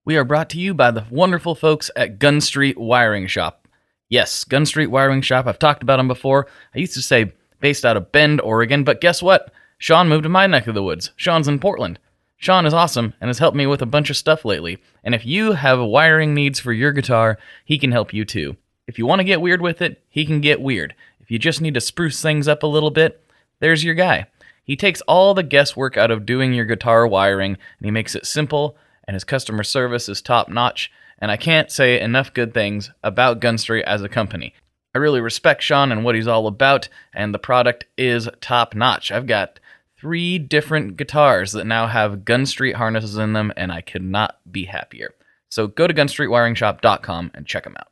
We are brought to you by the wonderful folks at Gun Street Wiring Shop. Yes, Gun Street Wiring Shop. I've talked about them before. I used to say based out of Bend, Oregon, but guess what? Sean moved to my neck of the woods. Sean's in Portland. Sean is awesome and has helped me with a bunch of stuff lately. And if you have wiring needs for your guitar, he can help you too. If you want to get weird with it, he can get weird. If you just need to spruce things up a little bit, there's your guy. He takes all the guesswork out of doing your guitar wiring, and he makes it simple, and his customer service is top-notch, and I can't say enough good things about Gun Street as a company. I really respect Sean and what he's all about, and the product is top-notch. I've got 3 different guitars that now have Gun Street harnesses in them, and I could not be happier. So go to gunstreetwiringshop.com and check them out.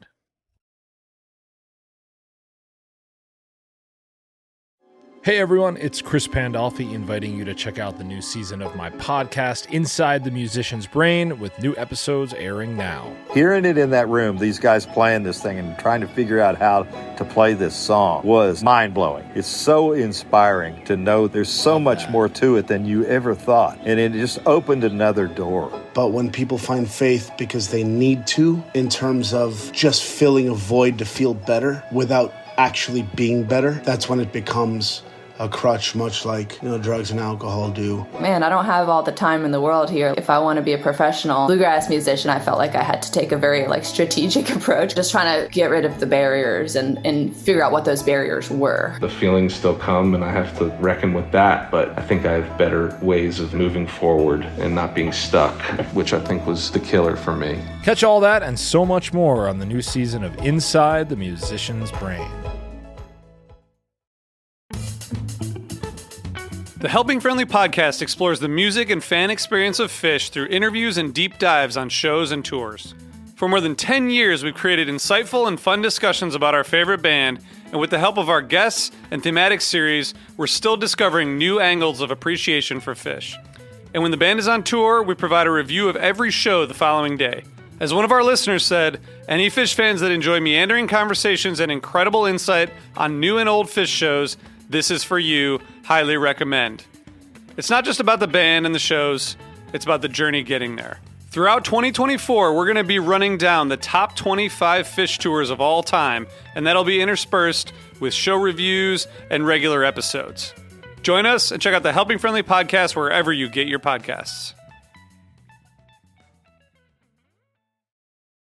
Hey everyone, it's Chris Pandolfi inviting you to check out the new season of my podcast, Inside the Musician's Brain, with new episodes airing now. Hearing it in that room, these guys playing this thing and trying to figure out how to play this song was mind-blowing. It's so inspiring to know there's so much more to it than you ever thought. And it just opened another door. But when people find faith because they need to, in terms of just filling a void to feel better without actually being better, that's when it becomes a crutch, much like, drugs and alcohol do. Man, I don't have all the time in the world here. If I want to be a professional bluegrass musician, I felt like I had to take a very strategic approach, just trying to get rid of the barriers and figure out what those barriers were. The feelings still come and I have to reckon with that, but I think I have better ways of moving forward and not being stuck, which I think was the killer for me. Catch all that and so much more on the new season of Inside the Musician's Brain. The Helping Friendly podcast explores the music and fan experience of Phish through interviews and deep dives on shows and tours. For more than 10 years, we've created insightful and fun discussions about our favorite band, and with the help of our guests and thematic series, we're still discovering new angles of appreciation for Phish. And when the band is on tour, we provide a review of every show the following day. As one of our listeners said, any Phish fans that enjoy meandering conversations and incredible insight on new and old Phish shows, this is for you. Highly recommend. It's not just about the band and the shows, it's about the journey getting there. Throughout 2024, we're going to be running down the top 25 Phish tours of all time, and that'll be interspersed with show reviews and regular episodes. Join us and check out the Helping Friendly podcast wherever you get your podcasts.